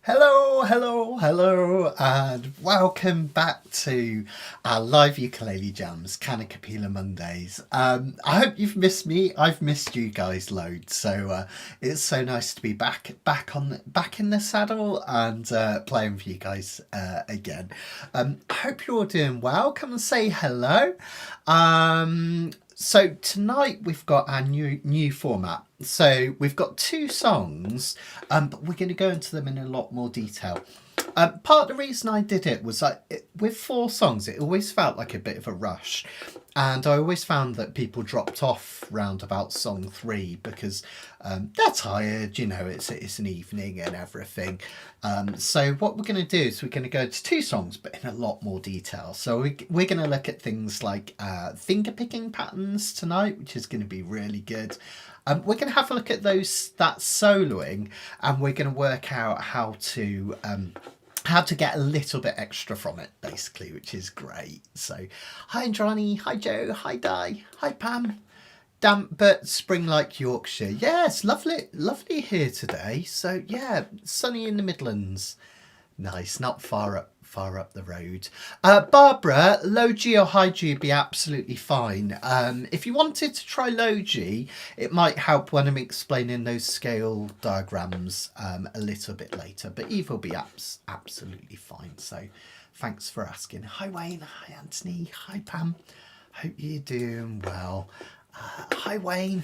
Hello, hello, hello, and welcome back to our live ukulele jams, Kanikapila Mondays. I hope you've missed me. I've missed you guys loads, so it's so nice to be back in the saddle and playing for you guys again. I hope you're all doing well. Come and say hello. So tonight we've got our new format. So we've got two songs, but we're going to go into them in a lot more detail. Part of the reason I did it was with four songs, it always felt like a bit of a rush. And I always found that people dropped off round about song three because they're tired, it's an evening and everything. So what we're going to do is we're going to go to two songs, but in a lot more detail. So we're going to look at things like finger picking patterns tonight, which is going to be really good. We're going to have a look at that soloing, and we're going to work out how to get a little bit extra from it, basically, which is great. So, hi Johnny, hi Joe, hi Di, hi Pam. Damp but spring-like Yorkshire. Yes, lovely here today. So yeah, sunny in the Midlands. Nice, not far up the road. Barbara, low G or high G would be absolutely fine. If you wanted to try low G, it might help when I'm explaining those scale diagrams a little bit later, but either will be absolutely fine. So thanks for asking. Hi Wayne, hi Anthony, hi Pam. Hope you're doing well. Hi Wayne.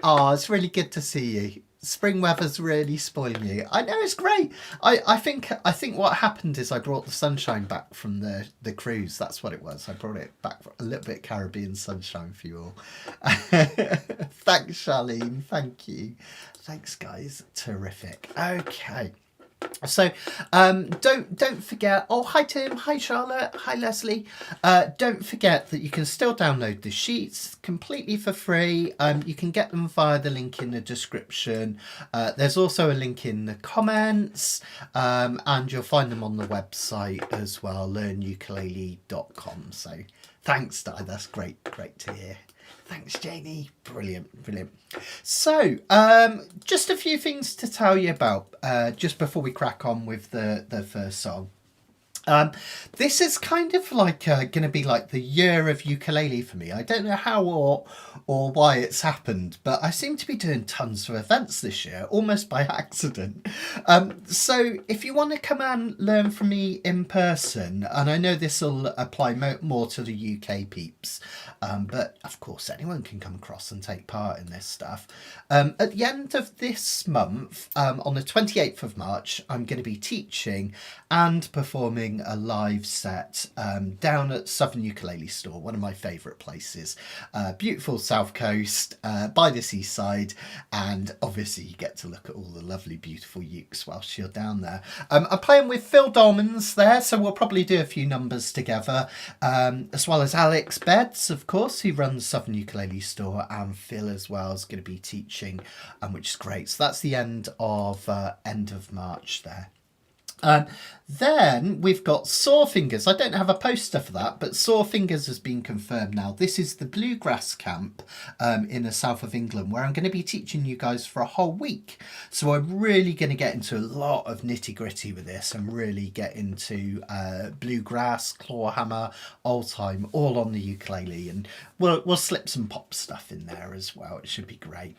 Oh, it's really good to see you. Spring weather's really spoiling you. I know, it's great. I think what happened is I brought the sunshine back from the cruise. That's what it was. I brought it back for a little bit Caribbean sunshine for you all. Thanks, Charlene. Thank you. Thanks, guys. Terrific. Okay. So don't forget. Oh, hi Tim, hi Charlotte, hi Leslie. Don't forget that you can still download the sheets completely for free. You can get them via the link in the description. There's also a link in the comments, and you'll find them on the website as well, learnukulele.com. So thanks, Di. That's great to hear. Thanks, Janie. Brilliant. So, just a few things to tell you about just before we crack on with the first song. This is kind of like going to be like the year of ukulele for me. I don't know how or why it's happened, but I seem to be doing tons of events this year, almost by accident. So if you want to come and learn from me in person, and I know this will apply more to the UK peeps, but of course anyone can come across and take part in this stuff. At the end of this month, on the 28th of March, I'm going to be teaching and performing a live set down at Southern Ukulele Store, one of my favourite places. Beautiful south coast, by the seaside, and obviously you get to look at all the lovely beautiful ukes whilst you're down there. I'm playing with Phil Dolmans there, so we'll probably do a few numbers together, as well as Alex Beds, of course, who runs Southern Ukulele Store, and Phil as well is going to be teaching, which is great. So that's the end of March there. Then we've got Sore Fingers. I don't have a poster for that, but Sore Fingers has been confirmed now. This is the bluegrass camp in the south of England, where I'm going to be teaching you guys for a whole week. So I'm really going to get into a lot of nitty gritty with this and really get into bluegrass, clawhammer, old time, all on the ukulele, and we'll slip some pop stuff in there as well. It should be great.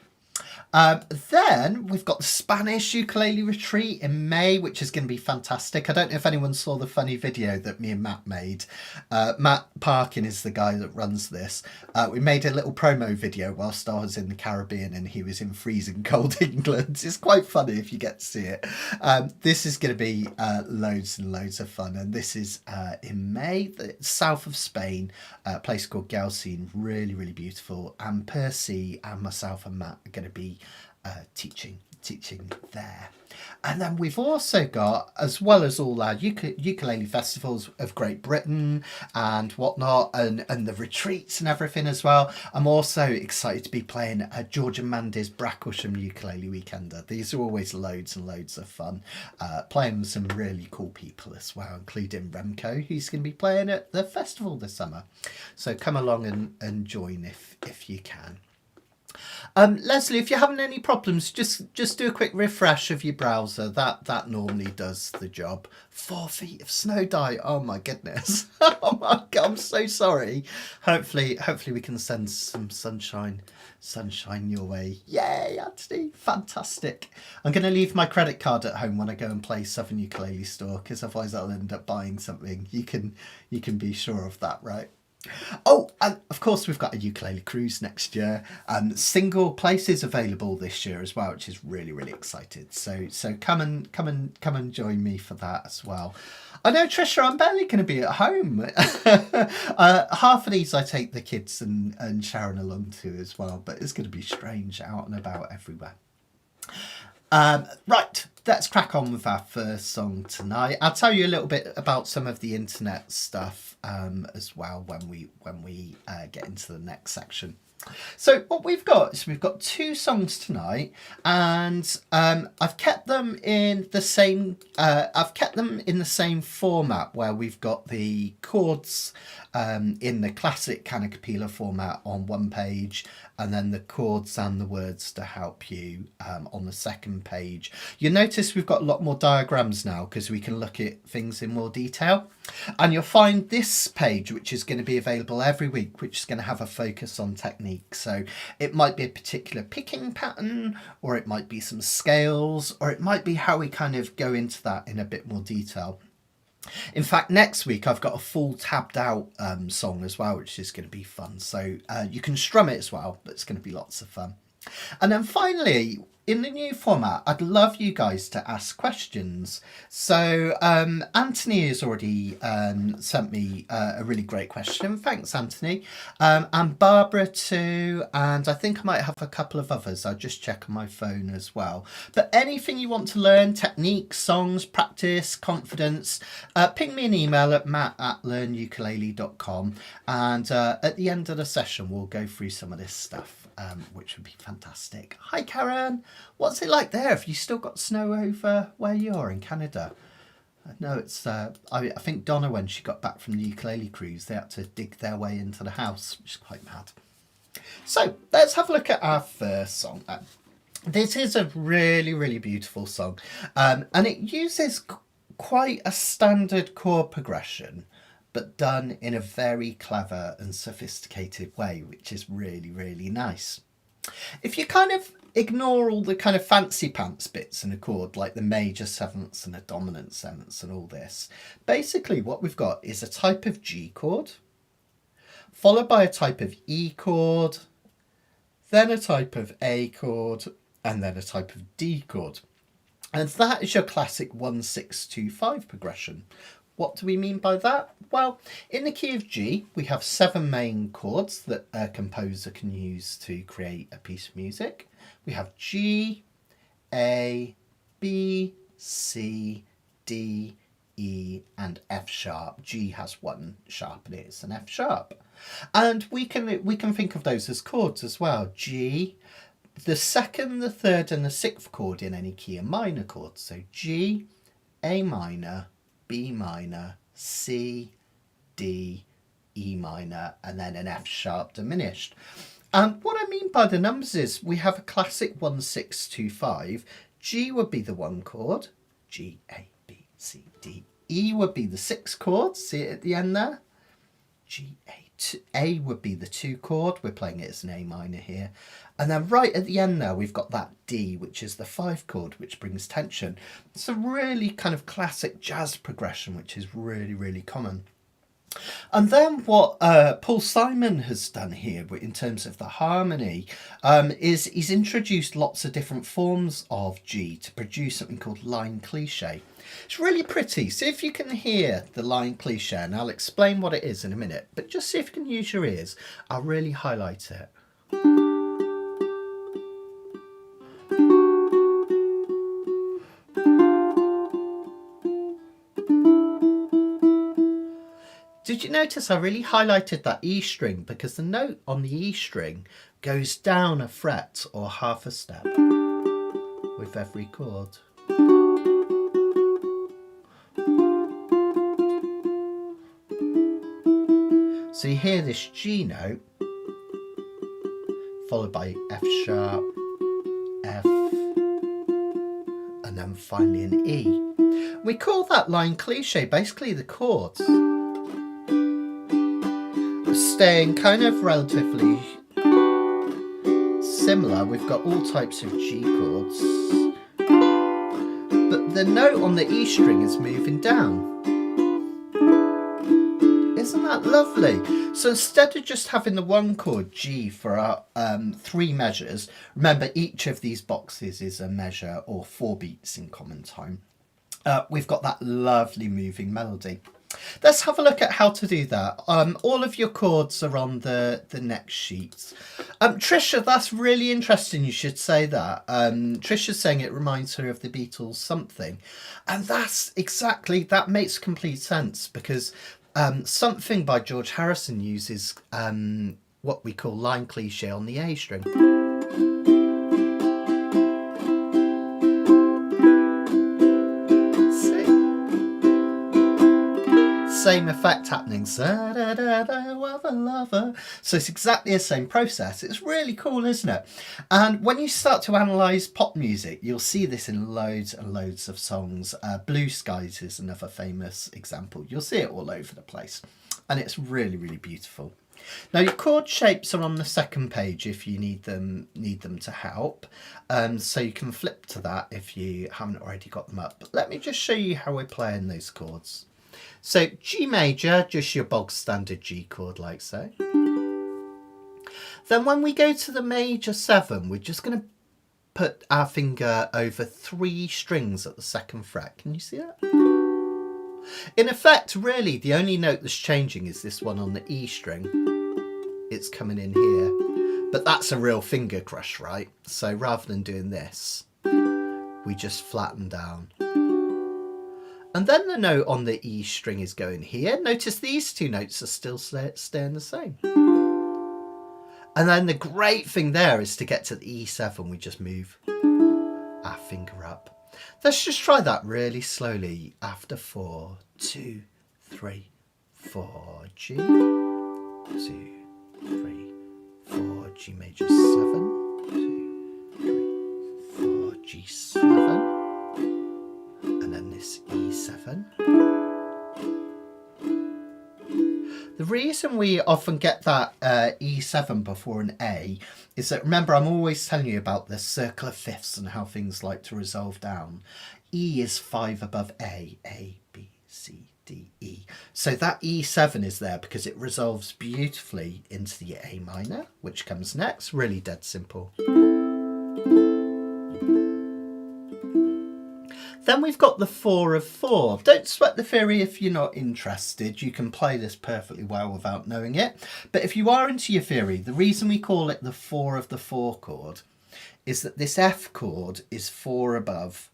Then we've got the Spanish ukulele retreat in May, which is going to be fantastic. I don't know if anyone saw the funny video that me and Matt made. Matt Parkin is the guy that runs this. We made a little promo video whilst I was in the Caribbean and he was in freezing cold England. It's quite funny if you get to see it. This is going to be loads and loads of fun, and this is in May, the south of Spain, a place called Galcine. Really beautiful, and Percy and myself and Matt are going to be teaching there. And then we've also got, as well as all our ukulele festivals of Great Britain and whatnot, and the retreats and everything as well, I'm also excited to be playing a George and Mandy's Bracklesham Ukulele Weekender. These are always loads and loads of fun, playing with some really cool people as well, including Remco, who's going to be playing at the festival this summer. So come along and join if you can. Leslie, if you're having any problems, just do a quick refresh of your browser. That normally does the job. 4 feet of snow dye. Oh my goodness. Oh my God, I'm so sorry. Hopefully we can send some sunshine your way. Yay, Anthony. Fantastic. I'm going to leave my credit card at home when I go and play Southern Ukulele Store, because otherwise I'll end up buying something. You can be sure of that, right? Oh, and of course we've got a ukulele cruise next year. Single places available this year as well, which is really excited. So come and join me for that as well. I know, Trisha, I'm barely going to be at home. Half of these I take the kids and Sharon along to as well, but it's going to be strange out and about everywhere. Right, let's crack on with our first song tonight. I'll tell you a little bit about some of the internet stuff as well when we get into the next section. So what we've got is we've got 2 songs tonight, and I've kept them in the same format, where we've got the chords in the classic Kanikapila format on one page, and then the chords and the words to help you on the second page. You'll notice we've got a lot more diagrams now because we can look at things in more detail. And you'll find this page, which is going to be available every week, which is going to have a focus on technique. So it might be a particular picking pattern, or it might be some scales, or it might be how we kind of go into that in a bit more detail. In fact, next week I've got a full tabbed out song as well, which is going to be fun. So you can strum it as well, but it's going to be lots of fun. And then finally, in the new format, I'd love you guys to ask questions. So Anthony has already sent me a really great question. Thanks, Anthony. And Barbara too. And I think I might have a couple of others. I'll just check on my phone as well. But anything you want to learn, techniques, songs, practice, confidence, ping me an email at matt@learnukulele.com. And at the end of the session, we'll go through some of this stuff. Which would be fantastic. Hi Karen, what's it like there? Have you still got snow over where you're in Canada? No, it's I think Donna, when she got back from the ukulele cruise, they had to dig their way into the house, which is quite mad. So let's have a look at our first song. This is a really beautiful song, and it uses quite a standard chord progression, but done in a very clever and sophisticated way, which is really nice. If you kind of ignore all the kind of fancy pants bits in a chord, like the major sevenths and the dominant sevenths and all this, basically what we've got is a type of G chord, followed by a type of E chord, then a type of A chord, and then a type of D chord. And that is your classic 1-6-2-5 progression. What do we mean by that? Well, in the key of G, we have 7 main chords that a composer can use to create a piece of music. We have G, A, B, C, D, E, and F sharp. G has 1 sharp in it, it's an F sharp. And we can think of those as chords as well. G, the 2nd, the 3rd, and the 6th chord in any key are minor chords. So G, A minor, B minor, C, D, E minor, and then an F sharp diminished. And what I mean by the numbers is we have a classic 1-6-2-5. G would be the 1 chord, G, A, B, C, D. E would be the 6 chord, see it at the end there? G, A would be the 2 chord, we're playing it as an A minor here. And then right at the end there, we've got that D, which is the 5 chord, which brings tension. It's a really kind of classic jazz progression, which is really common. And then what Paul Simon has done here in terms of the harmony is he's introduced lots of different forms of G to produce something called line cliche. It's really pretty. See if you can hear the line cliche, and I'll explain what it is in a minute. But just see if you can use your ears. I'll really highlight it. Did you notice I really highlighted that E string because the note on the E string goes down a fret or half a step with every chord. So you hear this G note followed by F sharp, F, and then finally an E. We call that line cliche, basically the chords staying kind of relatively similar. We've got all types of G chords, but the note on the E string is moving down. Isn't that lovely? So instead of just having the one chord G for our 3 measures, remember each of these boxes is a measure or 4 beats in common time. We've got that lovely moving melody. Let's have a look at how to do that. All of your chords are on the next sheets. Trisha, that's really interesting you should say that. Trisha's saying it reminds her of the Beatles something. And that's exactly, that makes complete sense, because Something by George Harrison uses what we call line cliche on the A string. Same effect happening. So it's exactly the same process. It's really cool, isn't it? And when you start to analyse pop music, you'll see this in loads and loads of songs. Blue Skies is another famous example. You'll see it all over the place. And it's really, really beautiful. Now your chord shapes are on the second page if you need them to help. So you can flip to that if you haven't already got them up. But let me just show you how we're playing those chords. So G major, just your bog standard G chord like so. Then when we go to the major 7, we're just going to put our finger over 3 strings at the second fret. Can you see that? In effect, really, the only note that's changing is this one on the E string. It's coming in here, but that's a real finger crush, right? So rather than doing this, we just flatten down. And then the note on the E string is going here. Notice these 2 notes are still staying the same. And then the great thing there is to get to the E7, we just move our finger up. Let's just try that really slowly. After 4, 2, 3, 4, G, 2, 3, 4, G major 7, 2, 3, 4, G7. And then this E7. The reason we often get that E7 before an A is that, remember, I'm always telling you about the circle of fifths and how things like to resolve down. E is 5 above A, B, C, D, E. So that E7 is there because it resolves beautifully into the A minor, which comes next. Really dead simple. Then we've got the 4 of 4. Don't sweat the theory if you're not interested. You can play this perfectly well without knowing it. But if you are into your theory, the reason we call it the 4 of the 4 chord is that this F chord is 4 above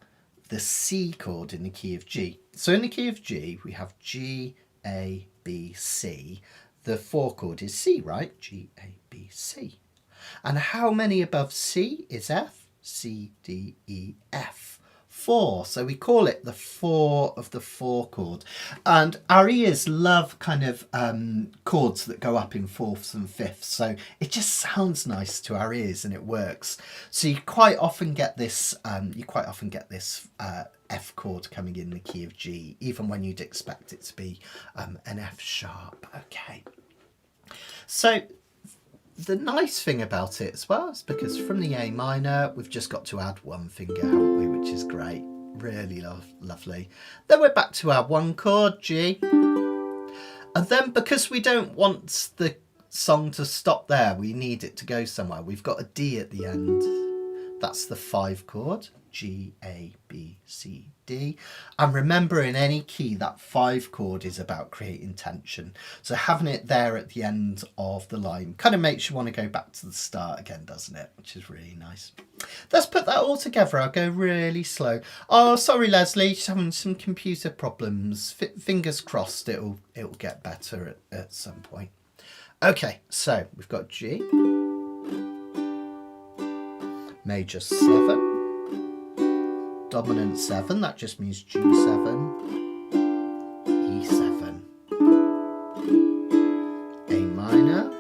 the C chord in the key of G. So in the key of G, we have G, A, B, C. The 4 chord is C, right? G, A, B, C. And how many above C is F? C, D, E, F. 4, so we call it the 4 of the 4 chord. And our ears love kind of chords that go up in 4ths and 5ths, so it just sounds nice to our ears and it works. So you quite often get this F chord coming in the key of G, even when you'd expect it to be an F sharp. Okay, so the nice thing about it as well is because from the A minor, we've just got to add 1 finger, haven't we? Which is great. Really lovely. Then we're back to our 1 chord, G. And then because we don't want the song to stop there, we need it to go somewhere. We've got a D at the end. That's the 5 chord. G, A, B, C, D. And remember, in any key, that 5 chord is about creating tension. So having it there at the end of the line kind of makes you want to go back to the start again, doesn't it? Which is really nice. Let's put that all together. I'll go really slow. Oh, sorry, Leslie, just having some computer problems. Fingers crossed it'll get better at some point. Okay, so we've got G, major 7, dominant 7, that just means G7, E7, A minor,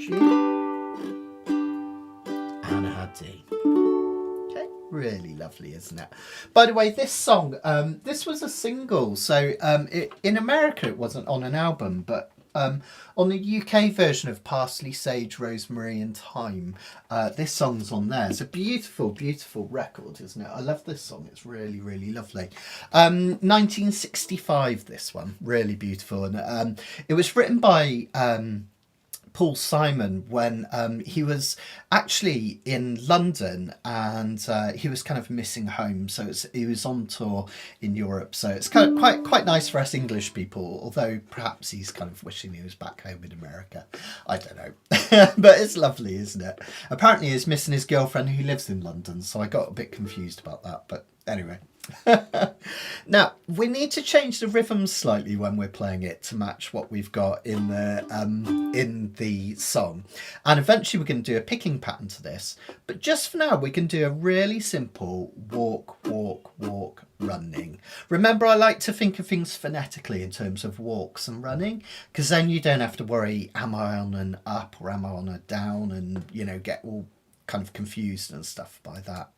G, and a D. Okay, really lovely, isn't it? By the way, this song, this was a single, so in America it wasn't on an album, but on the UK version of Parsley, Sage, Rosemary and Thyme, this song's on there. It's a beautiful, beautiful record, isn't it? I love this song. It's really, really lovely. 1965, this one. Really beautiful. And it was written by Paul Simon when he was actually in London, and he was kind of missing home, so he was on tour in Europe, so it's kind of quite nice for us English people, although perhaps he's kind of wishing he was back home in America. I don't know. But it's lovely, isn't it? Apparently he's missing his girlfriend who lives in London, so I got a bit confused about that, but anyway. Now we need to change the rhythm slightly when we're playing it to match what we've got in the song, and eventually we're going to do a picking pattern to this, but just for now we can do a really simple walk, walk, walk, running. Remember, I like to think of things phonetically in terms of walks and running, because then you don't have to worry, am I on an up or am I on a down, and you know, get all kind of confused and stuff by that.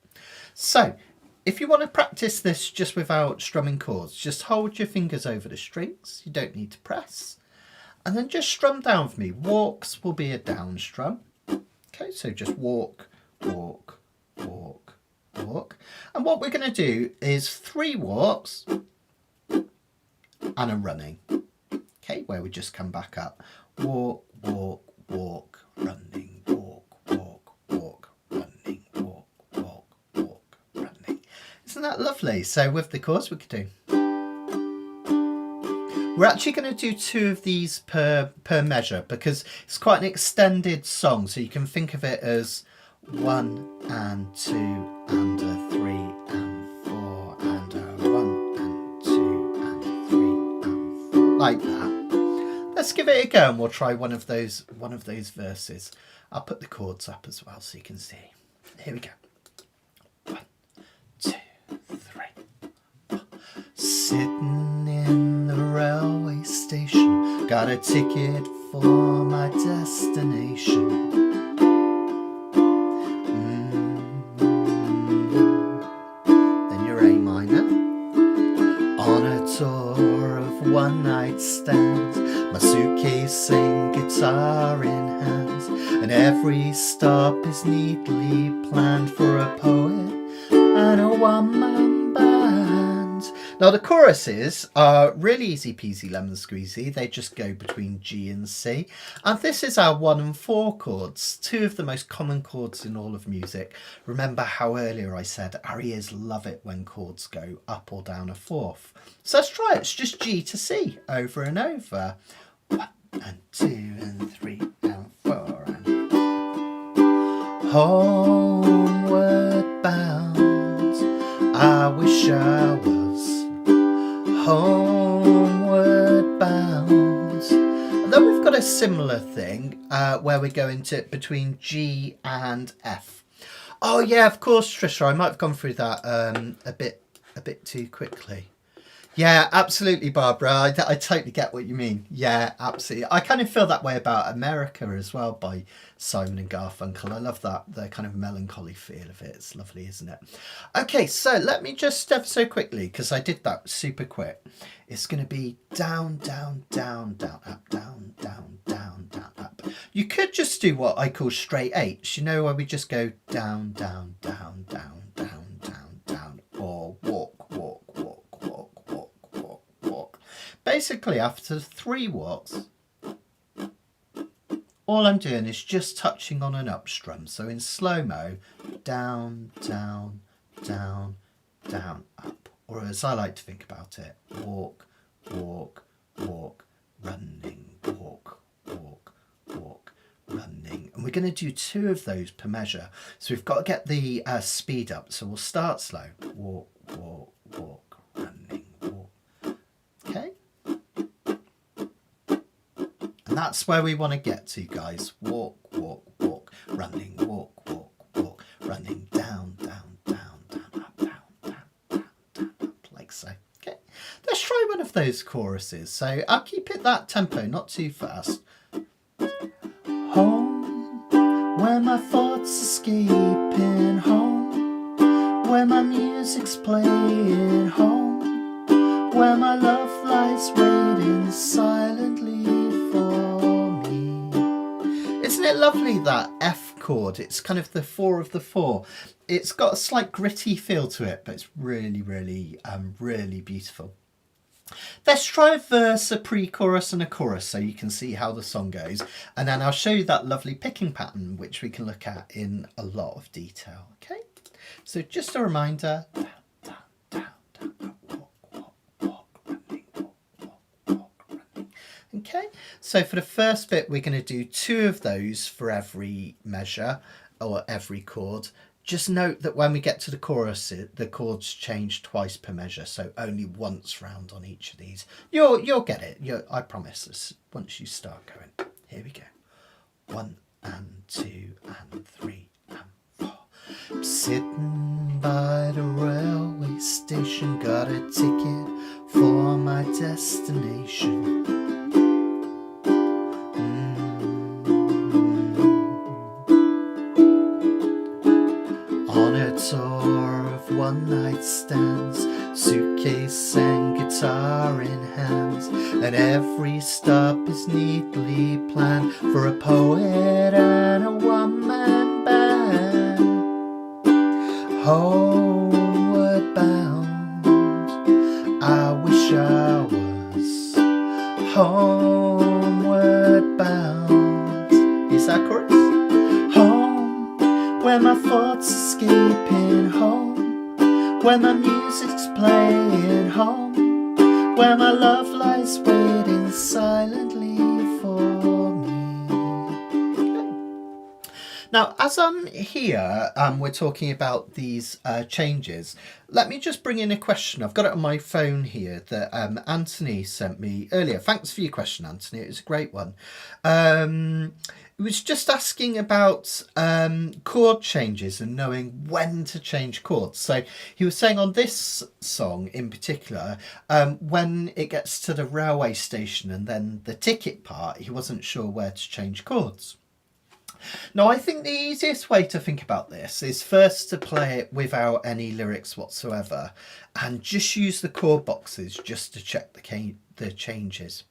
So if you want to practice this just without strumming chords, just hold your fingers over the strings. You don't need to press. And then just strum down for me. Walks will be a down strum. Okay, so just walk, walk, walk, walk. And what we're going to do is 3 walks and a running. Okay, where we just come back up. Walk, walk, walk, running, walk, walk, walk, running, walk, walk, walk, running. Isn't that lovely? So with the chords we could do. We're actually going to do 2 of these per measure because it's quite an extended song, so you can think of it as 1 and 2 and a 3 and 4 and a 1 and 2 and 3 and 4, like that. Let's give it a go and we'll try one of those verses. I'll put the chords up as well so you can see. Here we go. 1, 2, 3. Sitting in the railway station, got a ticket for my destination. Then your A minor. On a tour of one night stands, my suitcase and guitar in hands, and every stop is neatly planned for a poet and a one-man band. Now the choruses are really easy peasy lemon squeezy. They just go between G and C. And this is our 1 and 4 chords, 2 of the most common chords in all of music. Remember how earlier I said our ears love it when chords go up or down a 4th. So let's try it. It's just G to C over and over. 1 and 2 and 3 and 4 and homeward bound, I wish I was homeward bound. And then we've got a similar thing where we go into between G and F. Oh yeah, of course, Trisha, I might have gone through that a bit too quickly. Yeah, absolutely, Barbara. I totally get what you mean. Yeah, absolutely. I kind of feel that way about America as well by Simon and Garfunkel. I love that, the kind of melancholy feel of it. It's lovely, isn't it? Okay, so let me just step so quickly because I did that super quick. It's going to be down, down, down, down, up, down, down, down, down, up. You could just do what I call straight 8s, you know, where we just go down, down, down, down, down, down, down, or walk, walk, walk. Basically, after 3 walks, all I'm doing is just touching on an up strum. So in slow-mo, down, down, down, down, up. Or as I like to think about it, walk, walk, walk, running, walk, walk, walk, running. And we're going to do 2 of those per measure. So we've got to get the speed up. So we'll start slow. Walk, walk, walk, running, walk. Okay? And that's where we want to get to, guys. Walk, walk, walk, running, walk, walk, walk, running, down, down, down, down, up, down, down, down, down, up, like so. Okay, let's try one of those choruses. So I'll keep it that tempo, not too fast. Home my thoughts escaping home, where my music's playing home, where my love lies waiting silently for me. Isn't it lovely, that F chord? It's kind of the 4 of the 4. It's got a slight gritty feel to it, but it's really, really, really beautiful. Let's try a verse, a pre-chorus and a chorus so you can see how the song goes, and then I'll show you that lovely picking pattern which we can look at in a lot of detail. Okay, so just a reminder, down, down, down, down, walk, walk, walk, running, walk, walk, walk, running. Okay, so for the first bit we're going to do 2 of those for every measure or every chord. Just note that when we get to the chorus, the chords change twice per measure, so only once round on each of these. You'll get it. I promise us. Once you start going, here we go. 1 and 2 and 3 and 4. I'm sitting by the railway station, got a ticket for my destination. Tour of one-night stands, suitcase and guitar in hands, and every stop is neatly planned for a poet and a one-man band. Homeward bound, I wish I was homeward bound. Is that chorus? Where my thoughts escaping home, where my music's playing home, where my love lies waiting silently for me. Okay. Now, as I'm here, we're talking about these changes. Let me just bring in a question. I've got it on my phone here that Anthony sent me earlier. Thanks for your question, Anthony. It was a great one. It was just asking about chord changes and knowing when to change chords. So he was saying on this song in particular, when it gets to the railway station and then the ticket part, he wasn't sure where to change chords. Now, I think the easiest way to think about this is first to play it without any lyrics whatsoever and just use the chord boxes just to check the changes.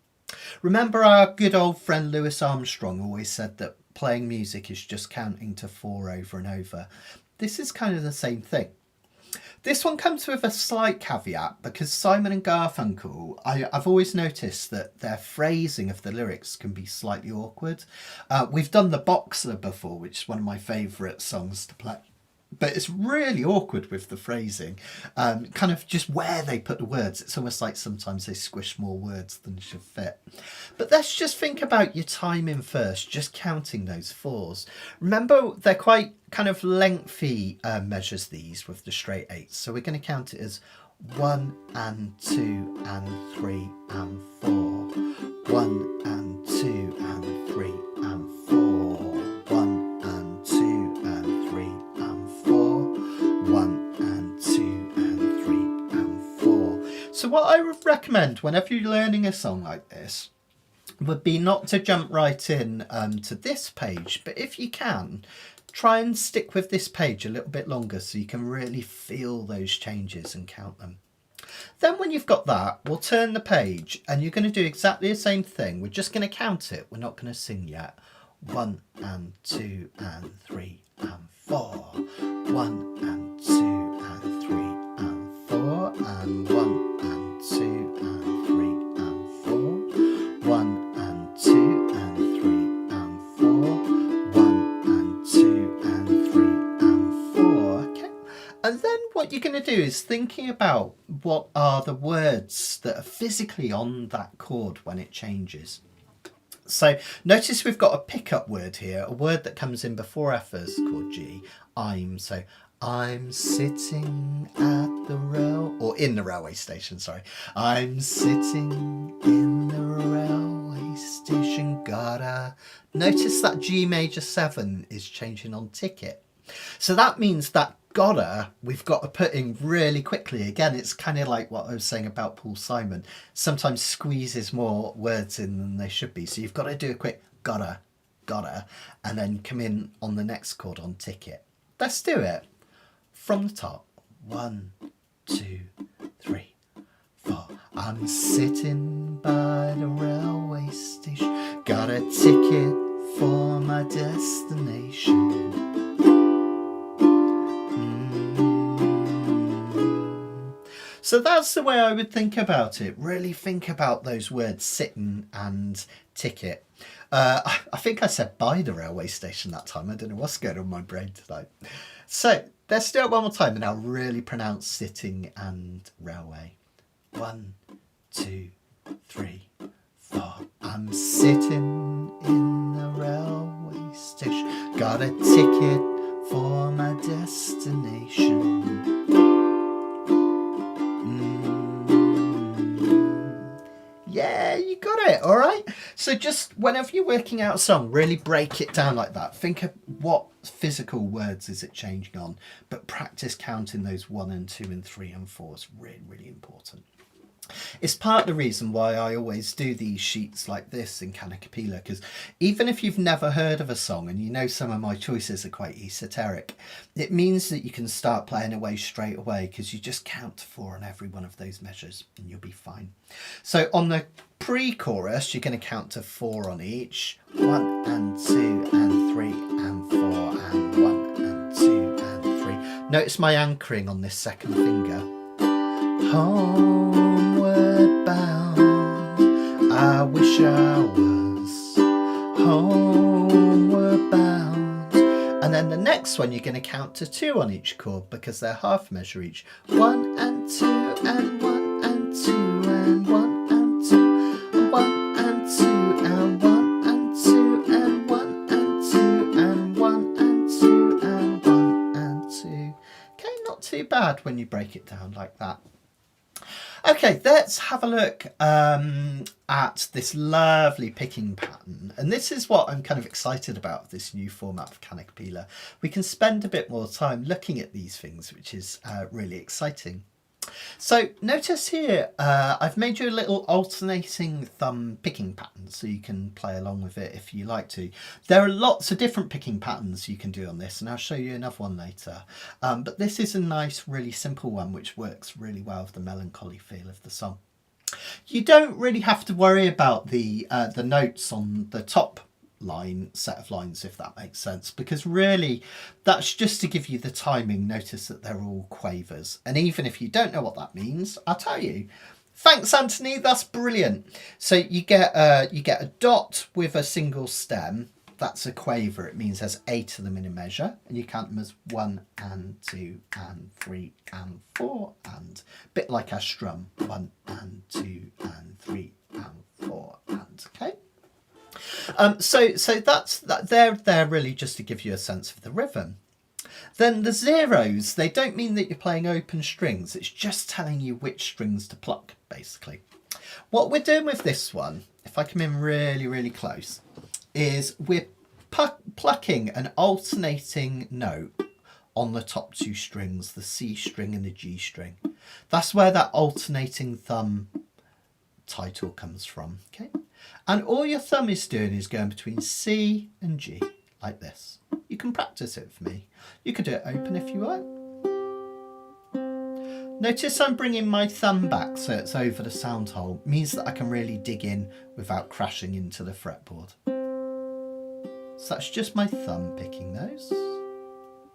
Remember, our good old friend Louis Armstrong always said that playing music is just counting to 4 over and over. This is kind of the same thing. This one comes with a slight caveat because Simon and Garfunkel, I've always noticed that their phrasing of the lyrics can be slightly awkward. We've done The Boxer before, which is one of my favourite songs to play. But it's really awkward with the phrasing, kind of just where they put the words. It's almost like sometimes they squish more words than should fit. But let's just think about your timing first, just counting those 4s. Remember, they're quite kind of lengthy measures, these, with the straight 8s. So we're going to count it as 1 and 2 and 3 and 4. 1 and 2 and 3 and 4. 1 and 2 and 3 and 4. 1 and 2 and 3 and 4. So what I would recommend whenever you're learning a song like this would be not to jump right in to this page, but if you can, try and stick with this page a little bit longer so you can really feel those changes and count them. Then when you've got that, we'll turn the page and you're going to do exactly the same thing. We're just going to count it. We're not going to sing yet. 1 and 2 and 3 and 4. 1 and 2 and 3 and 4. And 1 and 2 and 3 and 4. 1 and 2 and 3 and 4. 1 and 2 and 3 and 4. Okay. And then what you're going to do is thinking about what are the words that are physically on that chord when it changes. So notice we've got a pickup word here, a word that comes in before F's called G, I'm. So I'm sitting at the in the railway station, sorry. I'm sitting in the railway station, gotta. Notice that G major 7 is changing on ticket. So that means that gotta, we've got to put in really quickly. Again, it's kind of like what I was saying about Paul Simon. Sometimes squeezes more words in than they should be. So you've got to do a quick gotta, gotta, and then come in on the next chord on ticket. Let's do it from the top. 1, 2, 3, 4. I'm sitting by the railway station, got a ticket for my destination. So that's the way I would think about it. Really think about those words, sitting and ticket. I think I said by the railway station that time. I don't know what's going on in my brain tonight. So let's do it one more time and I'll really pronounce sitting and railway. 1, 2, 3, 4. I'm sitting in the railway station, got a ticket for my destination. Yeah, you got it, all right? So just whenever you're working out a song, really break it down like that. Think of what physical words is it changing on, but practice counting those 1 and 2 and 3 and 4 is really, really important. It's part of the reason why I always do these sheets like this in Kanikapila, because even if you've never heard of a song and you know some of my choices are quite esoteric, it means that you can start playing away straight away because you just count to 4 on every one of those measures and you'll be fine. So on the pre-chorus, you're going to count to 4 on each. 1 and 2 and 3 and 4 and 1 and 2 and 3. Notice my anchoring on this second finger. Homeward bound, I wish I was homeward bound. And then the next one you're going to count to 2 on each chord because they're half measure each. 1 and 2 and 1 and 2 and 1 and 2 and 1 and 2 and 1 and 2 and 1 and 2 and 1 and 2 and 1 and 2. Okay, not too bad when you break it down like that. Okay, let's have a look at this lovely picking pattern. And this is what I'm kind of excited about, this new format of Kanikapila. We can spend a bit more time looking at these things, which is really exciting. So notice here, I've made you a little alternating thumb picking pattern so you can play along with it if you like to. There are lots of different picking patterns you can do on this and I'll show you another one later. But this is a nice, really simple one which works really well with the melancholy feel of the song. You don't really have to worry about the notes on the top set of lines, if that makes sense, because really that's just to give you the timing. Notice that they're all quavers, and even if you don't know what that means, I'll tell you. Thanks, Anthony, that's brilliant. So you get a dot with a single stem. That's a quaver. It means there's 8 of them in a measure, and you count them as 1 and 2 and 3 and 4, and a bit like a strum, 1 and 2 and 3 and 4 and okay. So that's that. They're really just to give you a sense of the rhythm. Then the zeros, they don't mean that you're playing open strings. It's just telling you which strings to pluck, basically. What we're doing with this one, if I come in really, really close, is we're plucking an alternating note on the top 2 strings, the C string and the G string. That's where that alternating thumb title comes from, okay? And all your thumb is doing is going between C and G, like this. You can practice it for me. You could do it open if you want. Notice I'm bringing my thumb back so it's over the sound hole. It means that I can really dig in without crashing into the fretboard. So that's just my thumb picking those.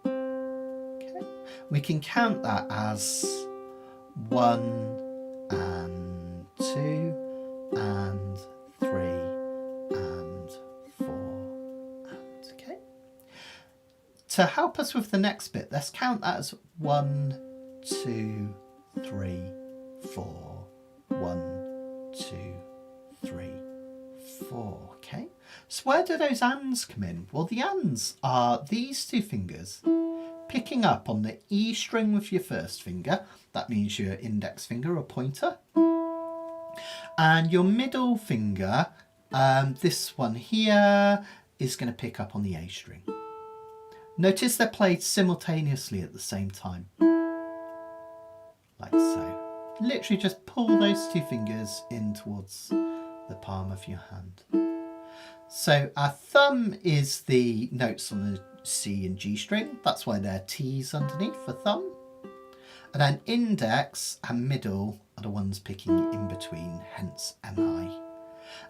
Okay. We can count that as 1 and 2 and 3 and 4 and okay. To help us with the next bit, let's count that as 1, 2, 3, 4, 1, 2, 3, 4, okay. So where do those ands come in? Well, the ands are these 2 fingers picking up on the E string with your first finger. That means your index finger or pointer. And your middle finger, this one here, is going to pick up on the A string. Notice they're played simultaneously at the same time. Like so. Literally just pull those 2 fingers in towards the palm of your hand. So our thumb is the notes on the C and G string. That's why they're T's underneath for thumb. And then index and middle are the ones picking in between, hence MI.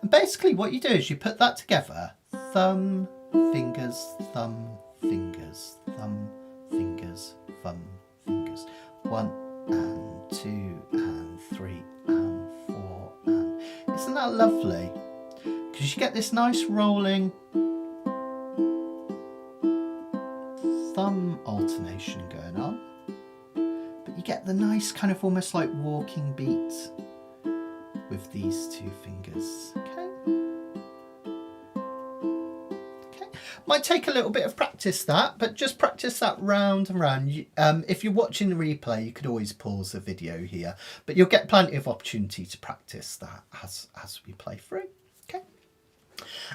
And basically what you do is you put that together, thumb, fingers, thumb, fingers, thumb, fingers, thumb, fingers. 1 and 2 and 3 and 4 and... Isn't that lovely? Because you get this nice rolling thumb alternation going on. But you get the nice kind of almost like walking beat with these two fingers. Okay. Might take a little bit of practice that, but just practice that round and round. If you're watching the replay, you could always pause the video here, but you'll get plenty of opportunity to practice that as we play through. Okay.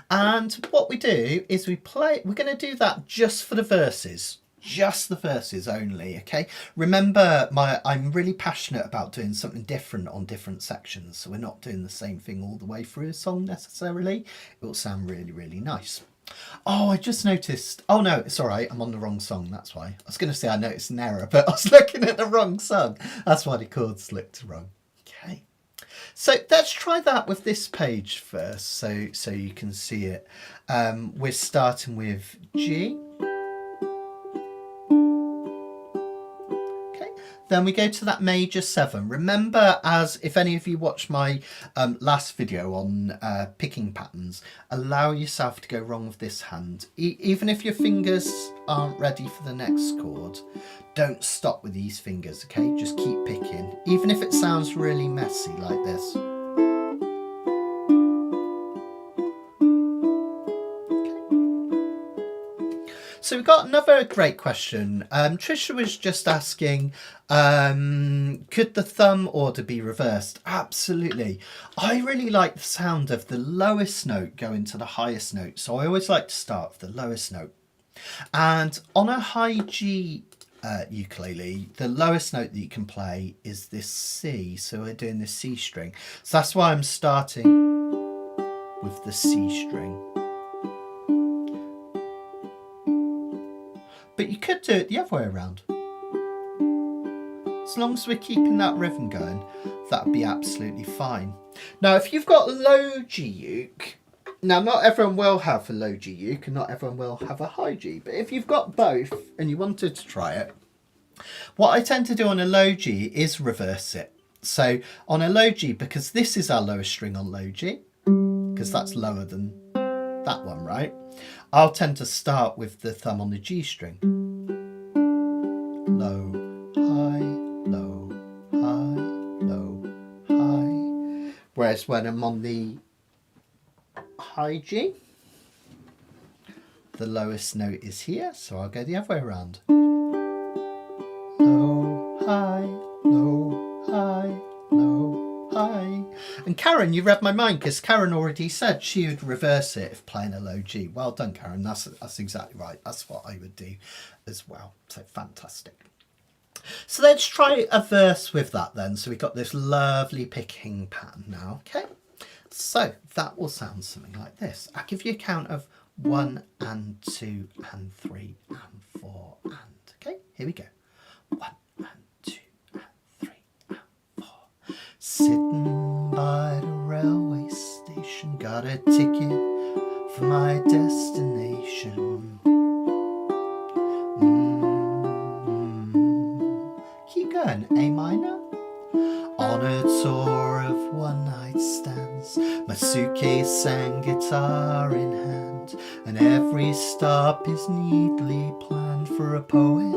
And what we do is we're going to do that just for the verses. Just the verses only, okay? Remember, I'm really passionate about doing something different on different sections, so we're not doing the same thing all the way through a song necessarily. It will sound really, really nice. Oh, I just noticed. Oh no, it's all right. I'm on the wrong song. That's why. I was going to say I noticed an error, but I was looking at the wrong song. That's why the chords looked wrong. Okay. So let's try that with this page first, so you can see it. We're starting with G. Then we go to that major 7. Remember, as if any of you watched my last video on picking patterns, allow yourself to go wrong with this hand. Even if your fingers aren't ready for the next chord, don't stop with these fingers, okay? Just keep picking, even if it sounds really messy like this. So we've got another great question. Trisha was just asking, could the thumb order be reversed? Absolutely. I really like the sound of the lowest note going to the highest note. So I always like to start with the lowest note. And on a high G ukulele, the lowest note that you can play is this C. So we're doing the C string. So that's why I'm starting with the C string. But you could do it the other way around. As long as we're keeping that rhythm going, that would be absolutely fine. Now, if you've got low G uke, now not everyone will have a low G uke and not everyone will have a high G, but if you've got both and you wanted to try it, what I tend to do on a low G is reverse it. So on a low G, because this is our lowest string on low G, because that's lower than that one, right? I'll tend to start with the thumb on the G string. Low, high, low, high, low, high. Whereas when I'm on the high G, the lowest note is here, so I'll go the other way around. Low, high, low, high, low, high. And Karen, you read my mind, because Karen already said she would reverse it if playing a low G. Well done, Karen. That's exactly right. That's what I would do as well. So fantastic. So let's try a verse with that then. So we've got this lovely picking pattern now. Okay. So that will sound something like this. I'll give you a count of 1 and 2 and 3 and 4 and. Okay. Here we go. 1 and 2 and 3 and 4. Sitting by the railway station, got a ticket for my destination. Keep going, A minor. On a tour of one night stands, my suitcase and guitar in hand, and every stop is neatly planned for a poet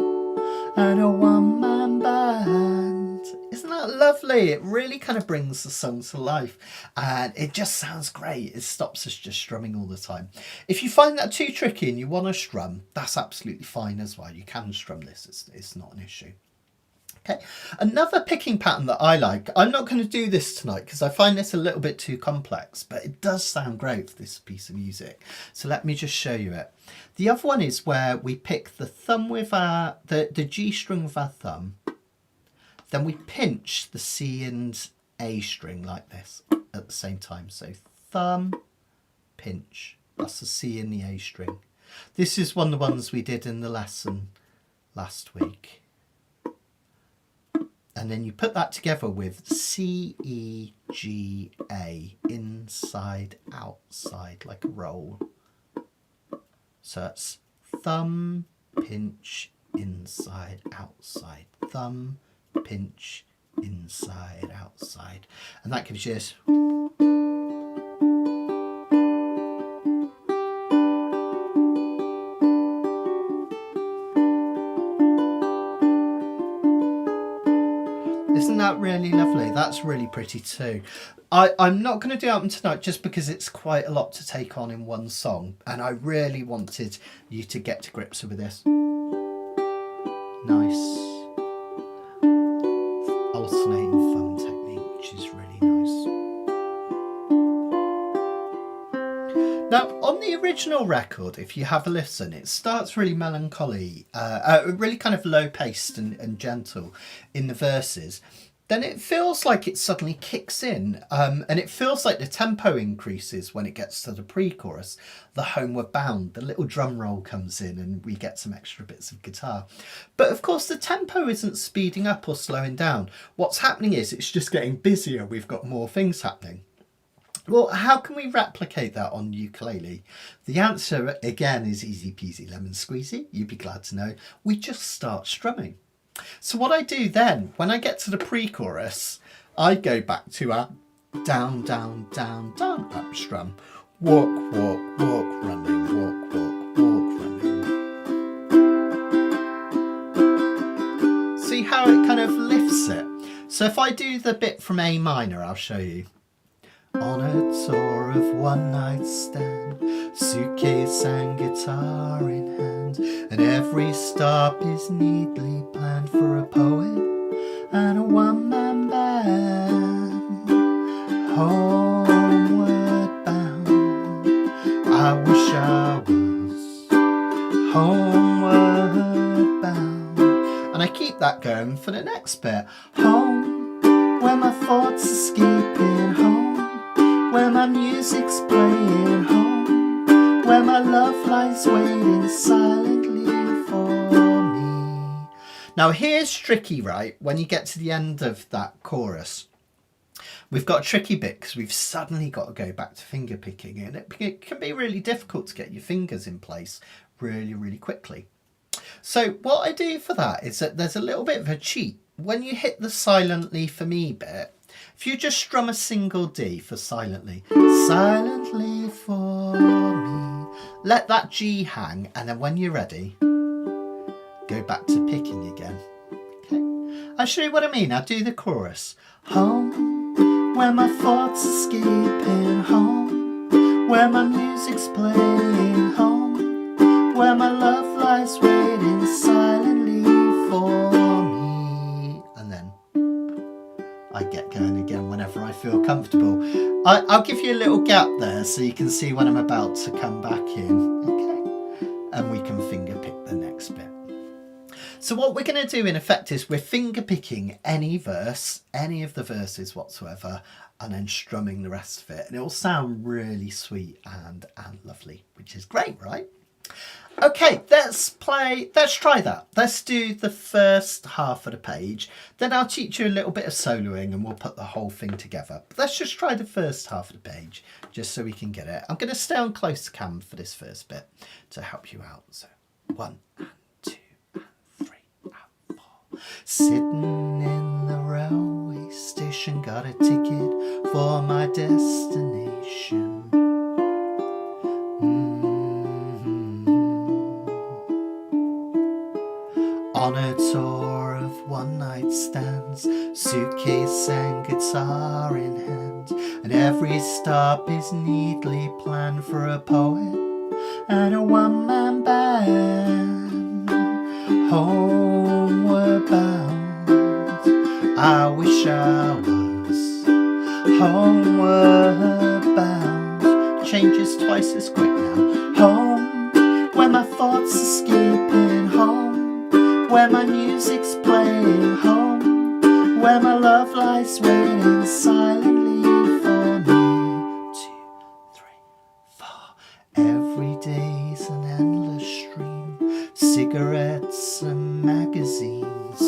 and a one-man band. Isn't that lovely? It really kind of brings the song to life, and it just sounds great. It stops us just strumming all the time. If you find that too tricky and you want to strum, that's absolutely fine as well. You can strum this. It's not an issue. Okay, another picking pattern that I like, I'm not going to do this tonight because I find this a little bit too complex, but it does sound great for this piece of music. So let me just show you it. The other one is where we pick the thumb with the G string with our thumb, then we pinch the C and A string like this at the same time. So thumb, pinch, That's the C and the A string. This is one of the ones we did in the lesson last week. And then you put that together with C, E, G, A, inside, outside, like a roll. So that's thumb, pinch, inside, outside, thumb, pinch, inside, outside. And that gives you this. Isn't that really lovely? That's really pretty too. I'm not going to do Album Tonight just because it's quite a lot to take on in one song, and I really wanted you to get to grips with this. Nice alternating thumb technique, which is really nice. Now, on the original record, if you have a listen, it starts really melancholy, really kind of low-paced and gentle in the verses. Then it feels like it suddenly kicks in, and it feels like the tempo increases when it gets to the pre-chorus. The Homeward Bound, the little drum roll comes in and we get some extra bits of guitar. But of course the tempo isn't speeding up or slowing down. What's happening is it's just getting busier. We've got more things happening. Well, how can we replicate that on ukulele? The answer, again, is easy peasy lemon squeezy. You'd be glad to know. We just start strumming. So what I do then, when I get to the pre-chorus, I go back to a down, down, down, down, up strum. Walk, walk, walk, running, walk, walk, walk, running. See how it kind of lifts it? So if I do the bit from A minor, I'll show you. On a tour of one night stand, suitcase and guitar in hand, and every stop is neatly planned for a poet and a one-man band. Homeward bound, I wish I was homeward bound. And I keep that going for the next bit. Home, where my thoughts escaping, home where my music's playing, home where my love lies waiting silently for me. Now here's tricky, right? When you get to the end of that chorus, we've got a tricky bit because we've suddenly got to go back to finger picking, and it can be really difficult to get your fingers in place really, really quickly. So what I do for that is that there's a little bit of a cheat. When you hit the silently for me bit, if you just strum a single D for silently, silently for me, let that G hang, and then when you're ready, go back to picking again. Okay, I'll show you what I mean. I'll do the chorus. Home, where my thoughts escaping, home where my music's playing, home where my love lies waiting silently for me. And then I get going again whenever I feel comfortable. I'll give you a little gap there so you can see when I'm about to come back in. Okay, and we can finger pick the next bit. So what we're going to do in effect is we're finger picking any verse, any of the verses whatsoever, and then strumming the rest of it. And it will sound really sweet and lovely, which is great, right? Okay, let's try that. Let's do the first half of the page. Then I'll teach you a little bit of soloing and we'll put the whole thing together. But let's just try the first half of the page just so we can get it. I'm going to stay on close to cam for this first bit to help you out. So 1 and 2 and 3 and 4. Sitting in the railway station, got a ticket for my destination. On a tour of one night stands, suitcase and guitar in hand, and every stop is neatly planned for a poet and a one-man band. Homeward bound, I wish I was homeward bound. Changes twice as quick now. Home, where my thoughts escaping, home where my music's playing, home where my love lies waiting silently for me. 2, 3, 4. cigarettes and magazines.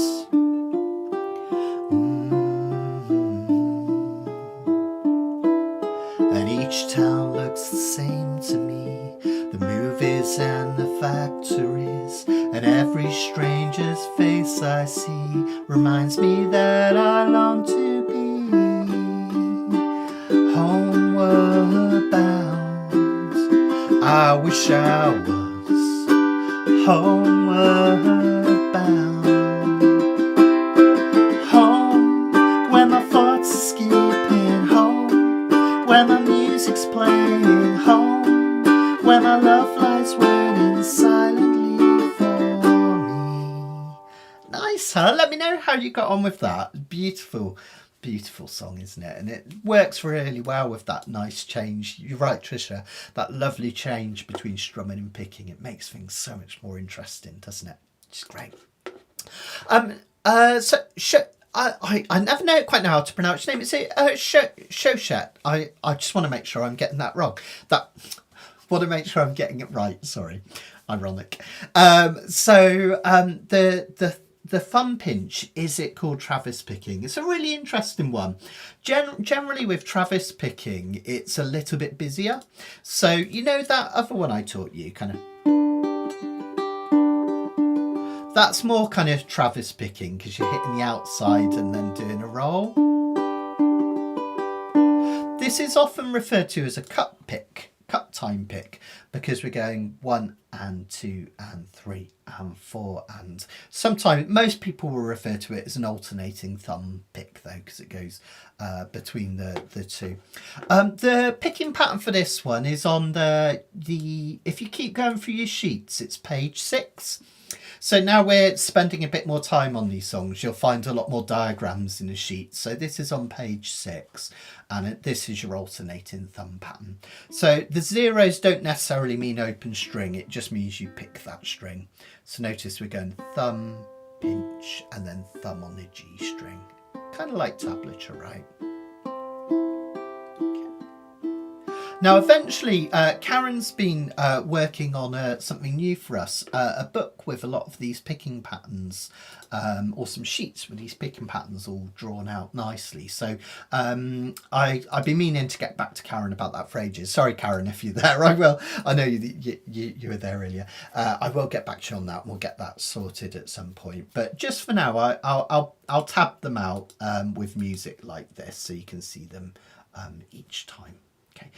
And each town looks the same to me, the movies and the factories, and every stranger's face I see reminds me that I long to be homeward bound. I wish I was homeward bound, home where my thoughts are skipping, home where my music's playing, home where my love lies waiting silently for me. Nice, huh? Let me know how you got on with that. Beautiful, beautiful song, isn't it? And it works really well with that nice change. You're right, Trisha, that lovely change between strumming and picking. It makes things so much more interesting, doesn't it? It's great. I never know quite know how to pronounce your name. Is it Shoshet? I just want to make sure I'm getting that wrong. Want to make sure I'm getting it right. Sorry, ironic. The thumb pinch, is it called Travis picking? It's a really interesting one. Generally with Travis picking, it's a little bit busier. So you know that other one I taught you, kind of. That's more kind of Travis picking because you're hitting the outside and then doing a roll. This is often referred to as a cut time pick, because we're going 1 and 2 and 3 and 4, and sometimes most people will refer to it as an alternating thumb pick though, because it goes between the two. The picking pattern for this one is on the if you keep going through your sheets, it's page 6. So now we're spending a bit more time on these songs. You'll find a lot more diagrams in the sheet. So this is on page 6, and this is your alternating thumb pattern. So the zeros don't necessarily mean open string. It just means you pick that string. So notice we're going thumb, pinch, and then thumb on the G string. Kind of like tablature, right? Now, eventually, Karen's been working on something new for us, a book with a lot of these picking patterns, or some sheets with these picking patterns all drawn out nicely. So I've been meaning to get back to Karen about that for ages. Sorry, Karen, if you're there. I will. I know you were there earlier. I will get back to you on that, and we'll get that sorted at some point. But just for now, I'll tab them out with music like this, so you can see them each time. Okay.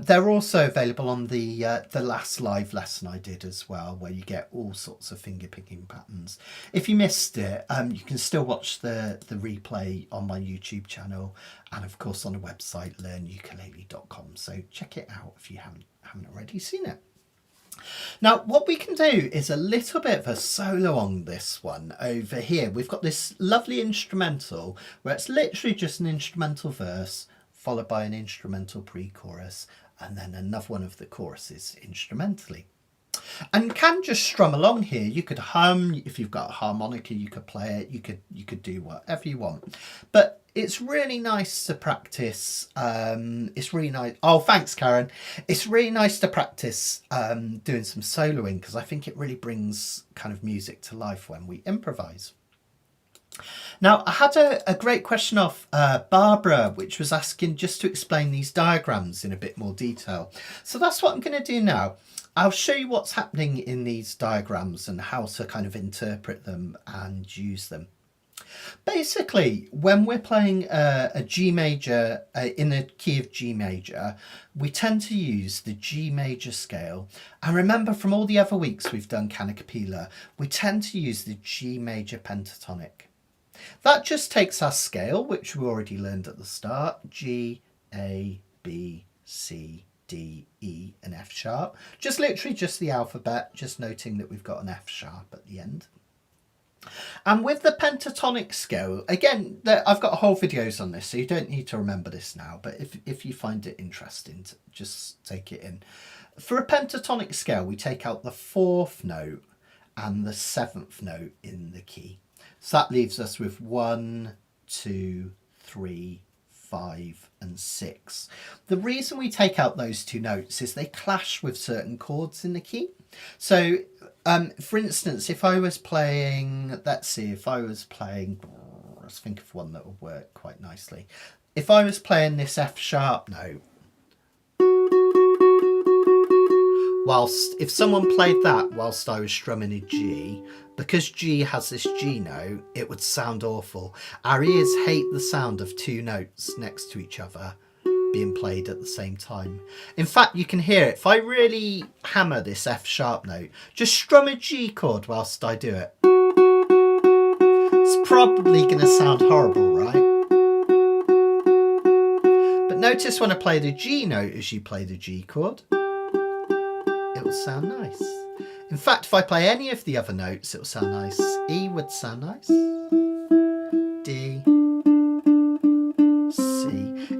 They're also available on the last live lesson I did as well, where you get all sorts of finger picking patterns. If you missed it, you can still watch the replay on my YouTube channel, and of course on the website learnukulele.com. So check it out if you haven't already seen it. Now, what we can do is a little bit of a solo on this one over here. We've got this lovely instrumental where it's literally just an instrumental verse, followed by an instrumental pre-chorus, and then another one of the choruses instrumentally. And you can just strum along here. You could hum, if you've got a harmonica, you could play it, you could do whatever you want. But it's really nice to practice. It's really nice. Oh, thanks, Karen. It's really nice to practice doing some soloing, because I think it really brings kind of music to life when we improvise. Now, I had a great question off Barbara, which was asking just to explain these diagrams in a bit more detail. So that's what I'm going to do now. I'll show you what's happening in these diagrams and how to kind of interpret them and use them. Basically, when we're playing a G major in the key of G major, we tend to use the G major scale. And remember, from all the other weeks we've done Kanikapila, we tend to use the G major pentatonic. That just takes our scale, which we already learned at the start, G, A, B, C, D, E and F sharp. Just literally just the alphabet, just noting that we've got an F sharp at the end. And with the pentatonic scale, again, I've got whole videos on this, so you don't need to remember this now, but if you find it interesting, just take it in. For a pentatonic scale, we take out the 4th note and the 7th note in the key. So that leaves us with 1, 2, 3, 5 and 6. The reason we take out those two notes is they clash with certain chords in the key. So For instance, if I was playing, let's see, if I was playing, let's think of one that would work quite nicely. If I was playing this F sharp note, whilst if someone played that whilst I was strumming a G, because G has this G note, it would sound awful. Our ears hate the sound of two notes next to each other being played at the same time. In fact, you can hear it. If I really hammer this F sharp note, just strum a G chord whilst I do it. It's probably going to sound horrible, right? But notice when I play the G note as you play the G chord, it will sound nice. In fact, if I play any of the other notes, it will sound nice. E would sound nice. D.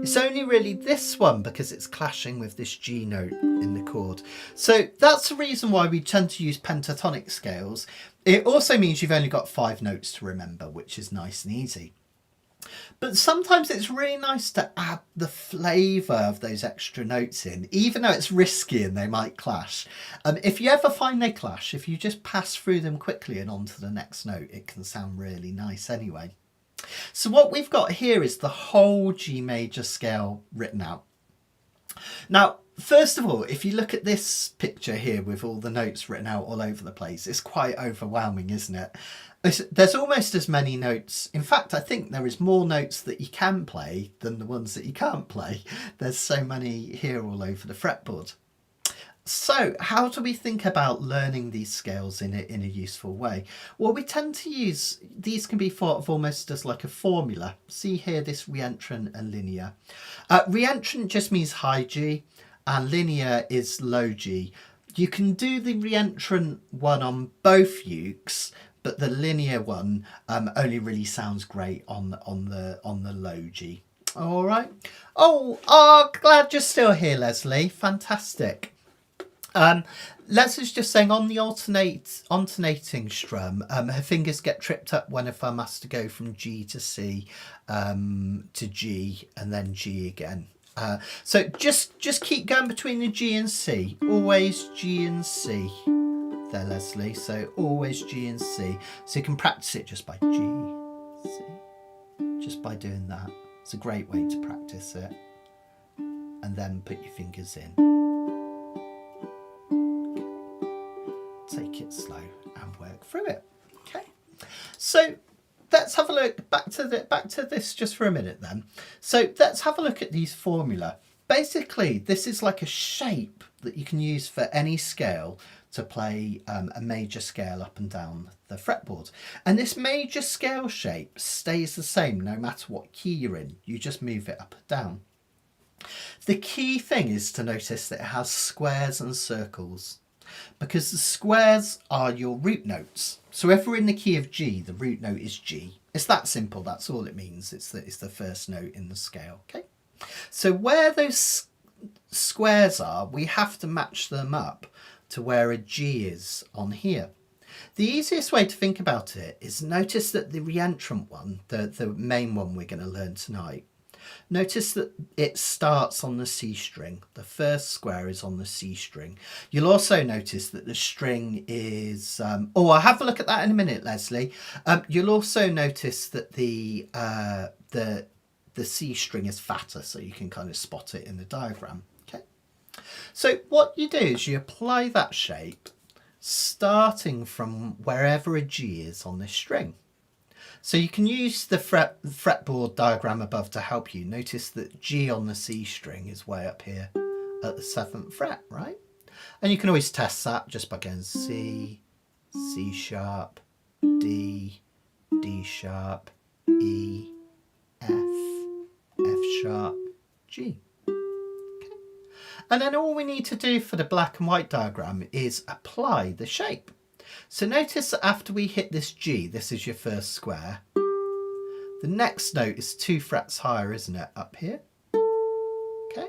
It's only really this one because it's clashing with this G note in the chord. So that's the reason why we tend to use pentatonic scales. It also means you've only got 5 notes to remember, which is nice and easy. But sometimes it's really nice to add the flavour of those extra notes in, even though it's risky and they might clash. If you ever find they clash, if you just pass through them quickly and on to the next note, it can sound really nice anyway. So what we've got here is the whole G major scale written out. Now, first of all, if you look at this picture here with all the notes written out all over the place, it's quite overwhelming, isn't it? There's almost as many notes. In fact, I think there is more notes that you can play than the ones that you can't play. There's so many here all over the fretboard. So how do we think about learning these scales in a useful way? Well, we tend to use, these can be thought of almost as like a formula. See here, this reentrant and linear. Reentrant just means high G and linear is low G. You can do the reentrant one on both ukes, but the linear one only really sounds great on the low G. All right. Oh, glad you're still here, Leslie. Fantastic. Leslie's just saying on the alternating strum, her fingers get tripped up whenever I'm asked to go from G to C to G and then G again. So just keep going between the G and C. Always G and C there, Leslie. So always G and C. So you can practice it just by G, C, just by doing that. It's a great way to practice it. And then put your fingers in. Take it slow and work through it. Okay, so let's have a look back to this just for a minute then. So let's have a look at these formula. Basically, this is like a shape that you can use for any scale to play a major scale up and down the fretboard. And this major scale shape stays the same no matter what key you're in. You just move it up and down. The key thing is to notice that it has squares and circles, because the squares are your root notes. So if we're in the key of G, the root note is G. It's that simple, that's all it means. It's the first note in the scale, okay? So where those squares are, we have to match them up to where a G is on here. The easiest way to think about it is notice that the reentrant one, the main one we're going to learn tonight, notice that it starts on the C string. The first square is on the C string. You'll also notice that the string is... I'll have a look at that in a minute, Leslie. You'll also notice that the C string is fatter, so you can kind of spot it in the diagram. Okay. So what you do is you apply that shape starting from wherever a G is on this string. So you can use the fretboard diagram above to help you. Notice that G on the C string is way up here at the 7th fret, right? And you can always test that just by going C, C sharp, D, D sharp, E, F sharp, G. Okay. And then all we need to do for the black and white diagram is apply the shape. So notice that after we hit this G, this is your first square. The next note is 2 frets higher, isn't it, up here? Okay.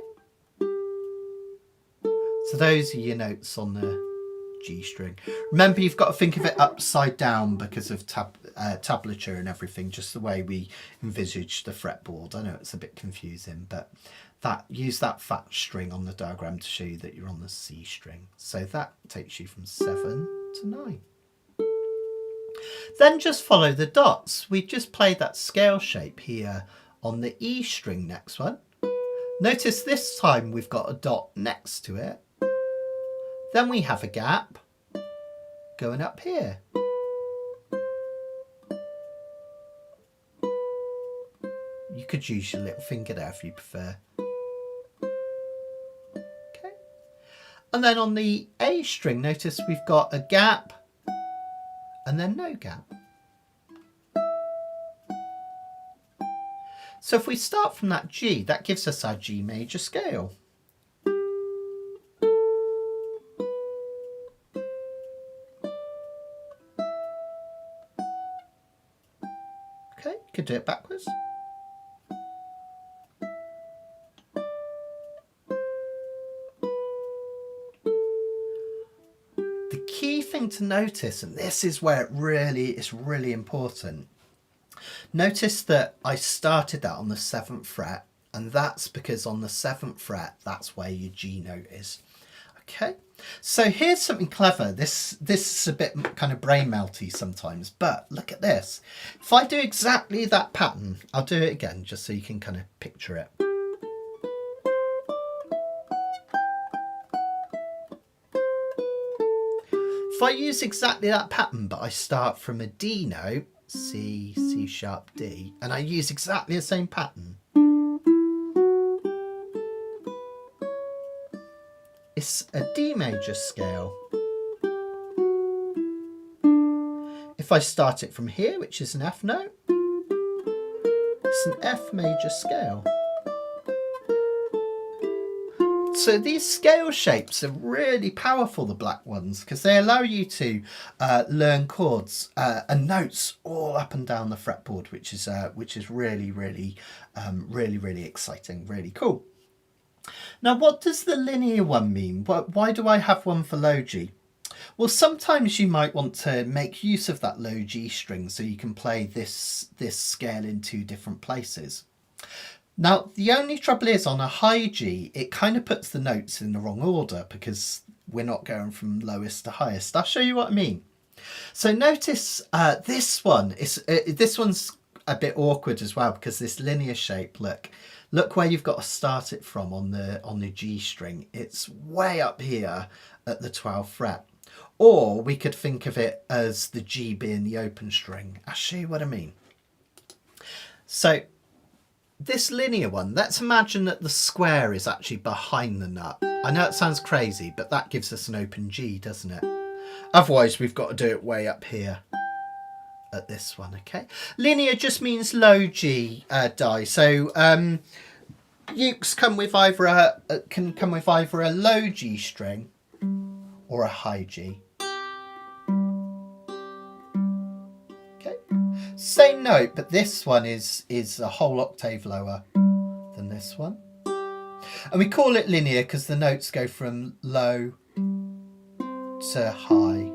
So those are your notes on the G string. Remember, you've got to think of it upside down because of tablature and everything, just the way we envisage the fretboard. I know it's a bit confusing, but use that fat string on the diagram to show you that you're on the C string. So that takes you from 7 to 9. Then just follow the dots. We just played that scale shape here on the E string next one. Notice this time we've got a dot next to it. Then we have a gap going up here. You could use your little finger there if you prefer. Okay. And then on the A string, notice we've got a gap and then no gap. So if we start from that G, that gives us our G major scale. Okay, you could do it backwards. The key thing to notice, and this is where it's really important, notice that I started that on the 7th fret, and that's because on the 7th fret, that's where your G note is. Okay, so here's something clever. This is a bit kind of brain melty sometimes, but look at this. If I do exactly that pattern, I'll do it again just so you can kind of picture it. If I use exactly that pattern, but I start from a D note, C, C sharp, D, and I use exactly the same pattern, it's a D major scale. If I start it from here, which is an F note, it's an F major scale. So these scale shapes are really powerful, the black ones, because they allow you to learn chords and notes all up and down the fretboard, which is really exciting, really cool. Now, what does the linear one mean? Why do I have one for low G? Well, sometimes you might want to make use of that low G string so you can play this scale in 2 different places. Now, the only trouble is on a high G, it kind of puts the notes in the wrong order because we're not going from lowest to highest. I'll show you what I mean. So notice this one, this one's a bit awkward as well because this linear shape, look where you've got to start it from on the G string. It's way up here at the 12th fret. Or we could think of it as the G being the open string. I'll show you what I mean. So this linear one, let's imagine that the square is actually behind the nut. I know it sounds crazy, but that gives us an open G, doesn't it? Otherwise, we've got to do it way up here at this one, okay? Linear just means low G die. So ukes come with can come with either a low G string or a high G. Same note, but this one is a whole octave lower than this one. And we call it linear because the notes go from low to high.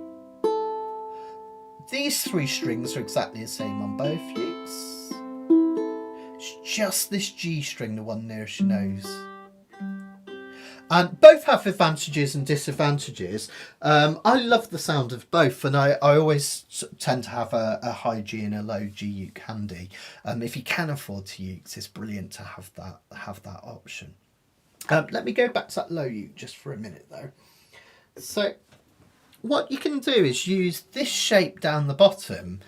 These 3 strings are exactly the same on both ukes. It's just this G string, the one nearest your nose. And both have advantages and disadvantages. I love the sound of both, and I always tend to have a high G and a low G uke handy. If you can afford to ukes, it's brilliant to have that option. Let me go back to that low uke just for a minute though. So what you can do is use this shape down the bottom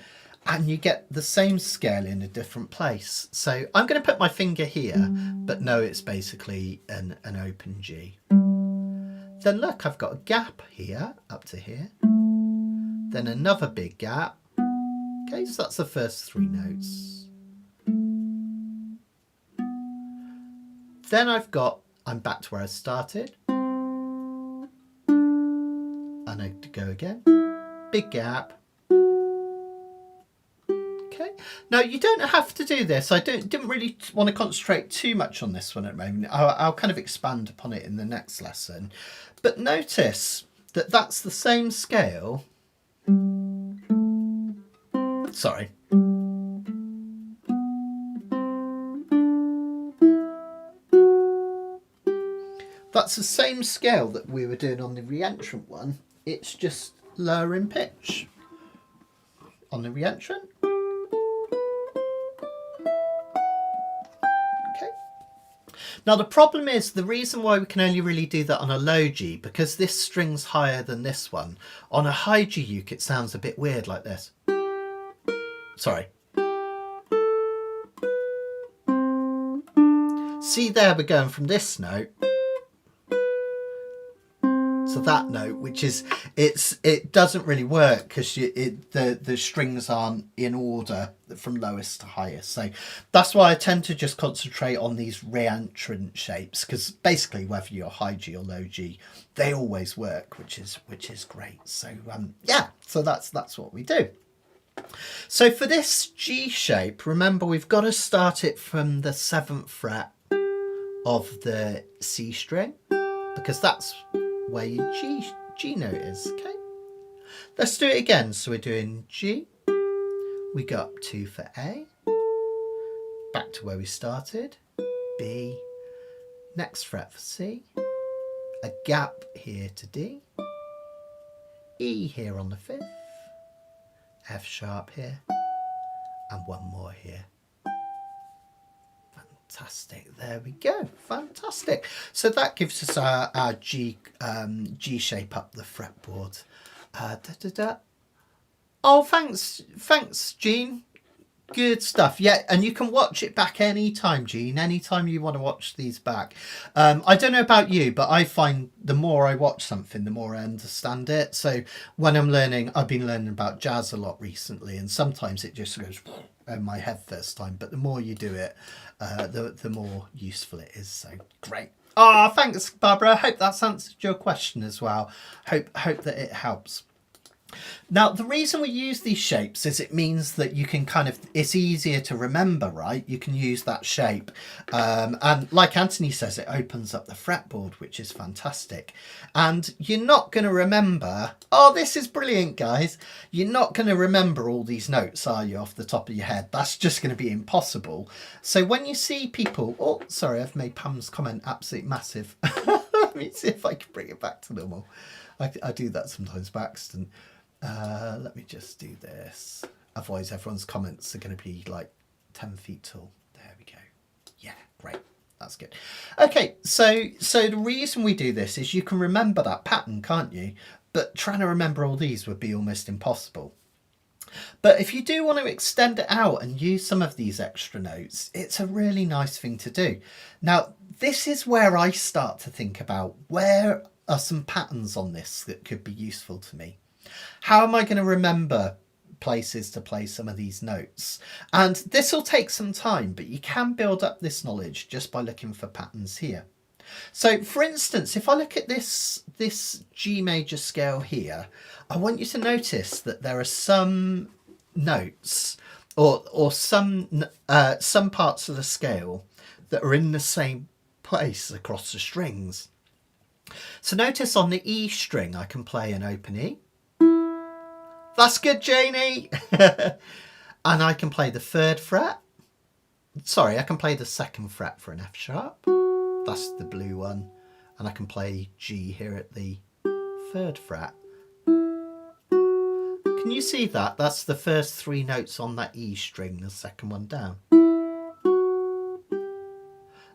and you get the same scale in a different place. So I'm going to put my finger here, but no, it's basically an open G. Then look, I've got a gap here, up to here. Then another big gap. Okay, so that's the first 3 notes. Then I'm back to where I started. And I go again. Big gap. Now, you don't have to do this. I didn't really want to concentrate too much on this one at the moment. I'll kind of expand upon it in the next lesson. But notice that that's the same scale. Sorry. That's the same scale that we were doing on the re-entrant one. It's just lower in pitch on the reentrant. Okay. Now the problem is, the reason why we can only really do that on a low G, because this string's higher than this one. On a high G uke it sounds a bit weird like this. Sorry. See there, we're going from this note to that note, which is, it doesn't really work because the strings aren't in order from lowest to highest. So that's why I tend to just concentrate on these reentrant shapes, because basically whether you're high G or low G, they always work, which is great. So yeah, so that's what we do. So for this G shape, remember we've got to start it from the 7th fret of the C string, because that's where your G note is. Okay, let's do it again. So we're doing G, we go up 2 for A, back to where we started, B, next fret for C, a gap here to D, E here on the 5th, F sharp here, and one more here. Fantastic, there we go, fantastic. So that gives us our G shape up the fretboard. Oh, thanks Jean, good stuff. Yeah, and you can watch it back anytime, Jean, anytime you want to watch these back. I don't know about you, but I find the more I watch something, the more I understand it. So when I'm learning, I've been learning about jazz a lot recently, and sometimes it just goes in my head first time, but the more you do it, the more useful it is. So great. Oh, thanks, Barbara. I hope that's answered your question as well. Hope that it helps. Now, the reason we use these shapes is it means that you can it's easier to remember, right? You can use that shape. And like Anthony says, it opens up the fretboard, which is fantastic. And you're not going to remember, oh, this is brilliant, guys. You're not going to remember all these notes, are you, off the top of your head? That's just going to be impossible. So when you see people, oh, sorry, I've made Pam's comment absolutely massive. Let me see if I can bring it back to normal. I do that sometimes by accident. Let me just do this. Otherwise everyone's comments are going to be like 10 feet tall. There we go. Yeah, great. That's good. Okay, so the reason we do this is you can remember that pattern, can't you? But trying to remember all these would be almost impossible. But if you do want to extend it out and use some of these extra notes, it's a really nice thing to do. Now, this is where I start to think about where are some patterns on this that could be useful to me. How am I going to remember places to play some of these notes? And this will take some time, but you can build up this knowledge just by looking for patterns here. So for instance, if I look at this G major scale here, I want you to notice that there are some notes or some parts of the scale that are in the same place across the strings. So notice on the E string, I can play an open E. That's good, Janie. And I can play the 3rd fret. Sorry, I can play the 2nd fret for an F sharp. That's the blue one. And I can play G here at the 3rd fret. Can you see that? That's the first 3 notes on that E string, the second one down.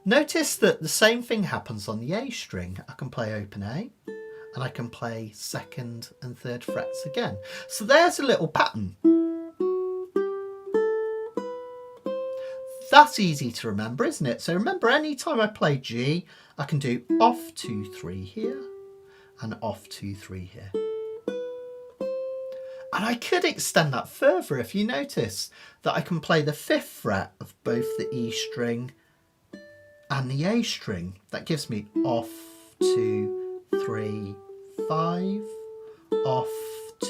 Notice that the same thing happens on the A string. I can play open A. And I can play 2nd and 3rd frets again. So there's a little pattern. That's easy to remember, isn't it? So remember, any time I play G, I can do off 2, 3 here and off 2, 3 here. And I could extend that further if you notice that I can play the 5th fret of both the E string and the A string. That gives me off 2, 3, 5, off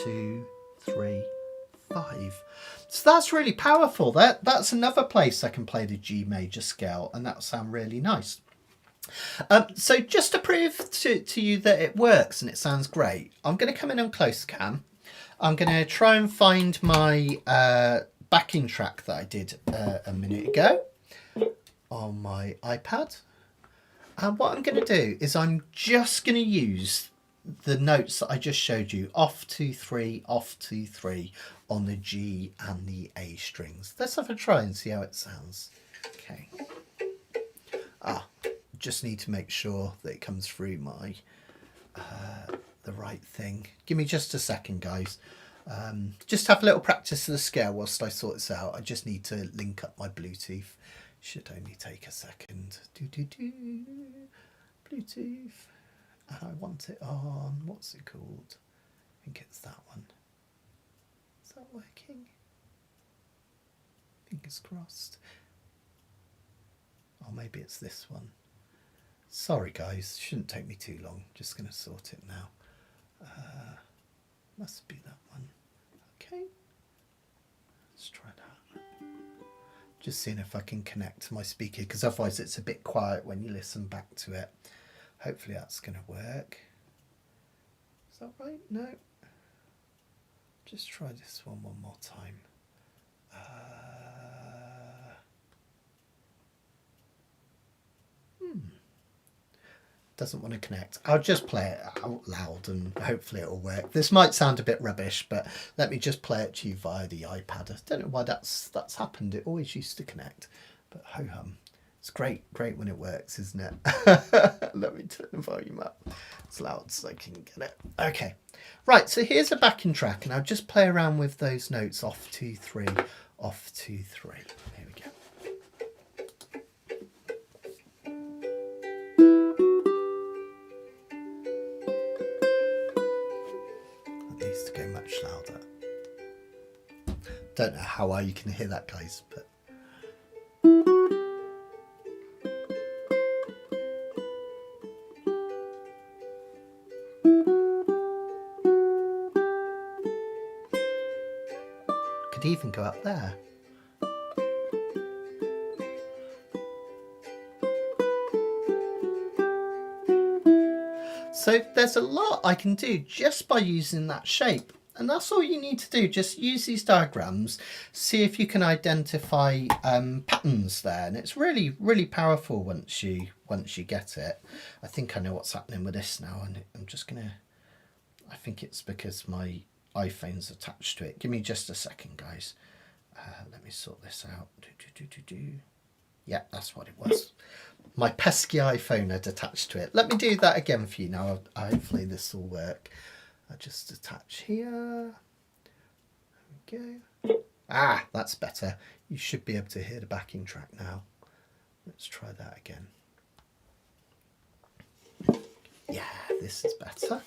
2, 3, 5. So that's really powerful. That's another place I can play the G major scale, and that'll sound really nice. So just to prove to you that it works and it sounds great, I'm going to come in on close cam. I'm going to try and find my backing track that I did a minute ago on my iPad. And what I'm going to do is I'm just going to use the notes that I just showed you, off 2 3, off 2 3 on the G and the A strings. Let's have a try and see how it sounds. Okay. Just need to make sure that it comes through my the right thing. Give me just a second, guys. Just have a little practice of the scale whilst I sort this out. I just need to link up my Bluetooth. Should only take a second. Bluetooth. And I want it on, what's it called? I think it's that one. Is that working? Fingers crossed. Oh, maybe it's this one. Sorry guys, shouldn't take me too long. Just going to sort it now. Must be that one. Okay. Let's try that. Just seeing if I can connect to my speaker, because otherwise it's a bit quiet when you listen back to it. Hopefully that's going to work. Is that right? No. Just try this one more time. Doesn't want to connect. I'll just play it out loud and hopefully it'll work. This might sound a bit rubbish, but let me just play it to you via the iPad. I don't know why that's happened. It always used to connect, but ho hum. It's great when it works, isn't it? Let me turn the volume up as loud as I can get it. Okay, right, so here's a backing track and I'll just play around with those notes, off 2 3, off 2 3. Here we go. That needs to go much louder. Don't know how well you can hear that, guys, but even go up there. So there's a lot I can do just by using that shape, and that's all you need to do. Just use these diagrams, see if you can identify patterns there, and it's really powerful once you get it. I think I know what's happening with this now, and I'm just gonna, I think it's because my iPhone's attached to it. Give me just a second, guys. Let me sort this out. Yeah, that's what it was. My pesky iPhone had attached to it. Let me do that again for you now. Hopefully this will work. I'll just attach here. There we go. Ah, that's better. You should be able to hear the backing track now. Let's try that again. Yeah, this is better.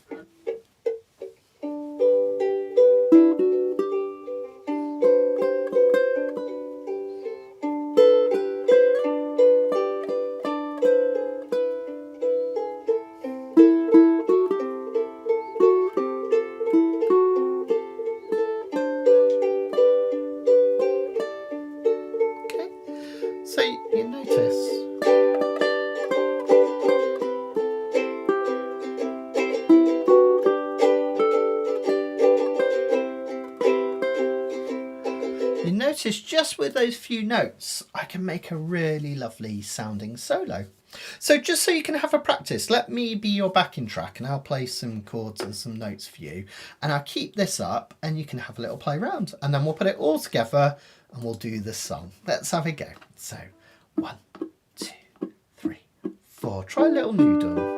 Just with those few notes, I can make a really lovely sounding solo. So just so you can have a practice, let me be your backing track and I'll play some chords and some notes for you. And I'll keep this up and you can have a little play around. And then we'll put it all together and we'll do the song. Let's have a go. So 1, 2, 3, 4. Try a little noodle.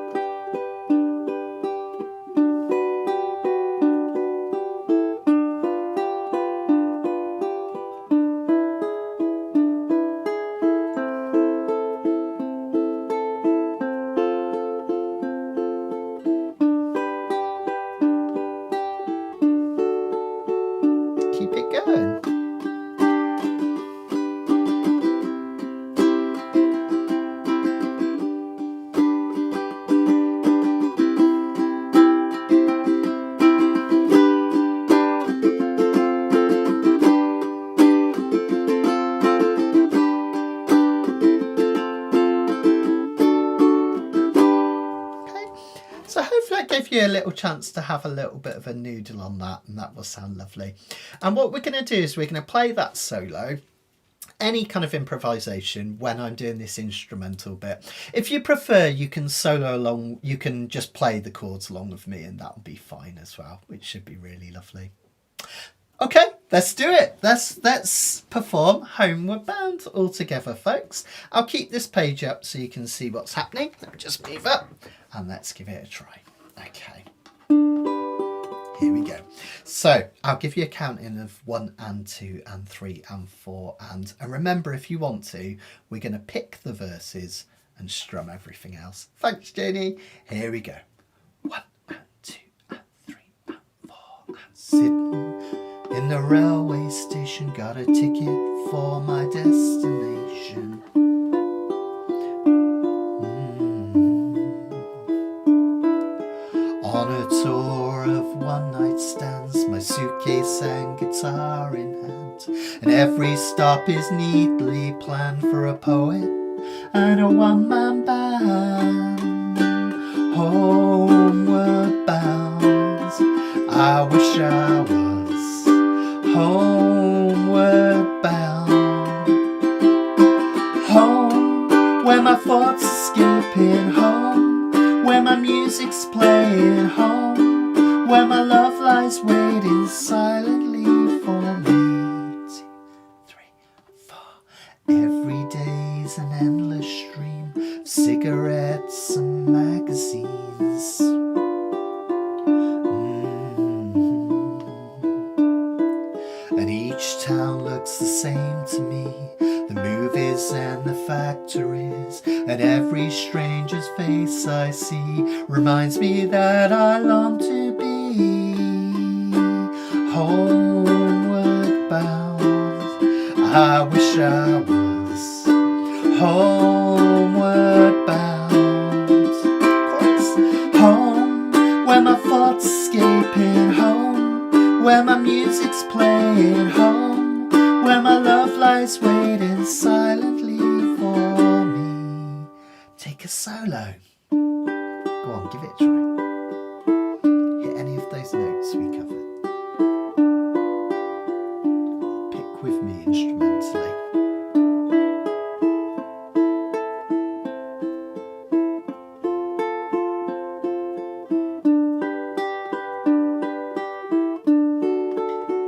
You a little chance to have a little bit of a noodle on that, and that will sound lovely. And what we're going to do is we're going to play that solo, any kind of improvisation when I'm doing this instrumental bit. If you prefer, you can solo along, you can just play the chords along with me, and that'll be fine as well, which should be really lovely. Okay, let's do it. Let's perform Homeward Bound all together, folks. I'll keep this page up so you can see what's happening. Let me just move up and let's give it a try. Okay. Here we go. So I'll give you a count in of 1 and 2 and 3 and 4 and remember, if you want to, we're going to pick the verses and strum everything else. Thanks, Jenny. Here we go. 1 and 2 and 3 and 4 and sitting in the railway station, got a ticket for my destination. On a tour of one-night stands, my suitcase and guitar in hand, and every stop is neatly planned for a poet and a one-man band. Homeward bound, I wish I was homeward bound. Home, where my thoughts escaping, home where my music's playing, home where my love lies waiting silently for me. 2, 3, 4. Every day's an endless stream of cigarettes and magazines. And each town looks the same to me, the movies and the factories, and every stranger's face I see reminds me that I long to be homeward bound. I wish I was homeward bound. Chorus. Home, where my thoughts escaping, home where my music's playing, home where my love lies waiting silently for me. Take a solo. Go on, give it a try. Hit any of those notes we covered. Pick with me instrumentally.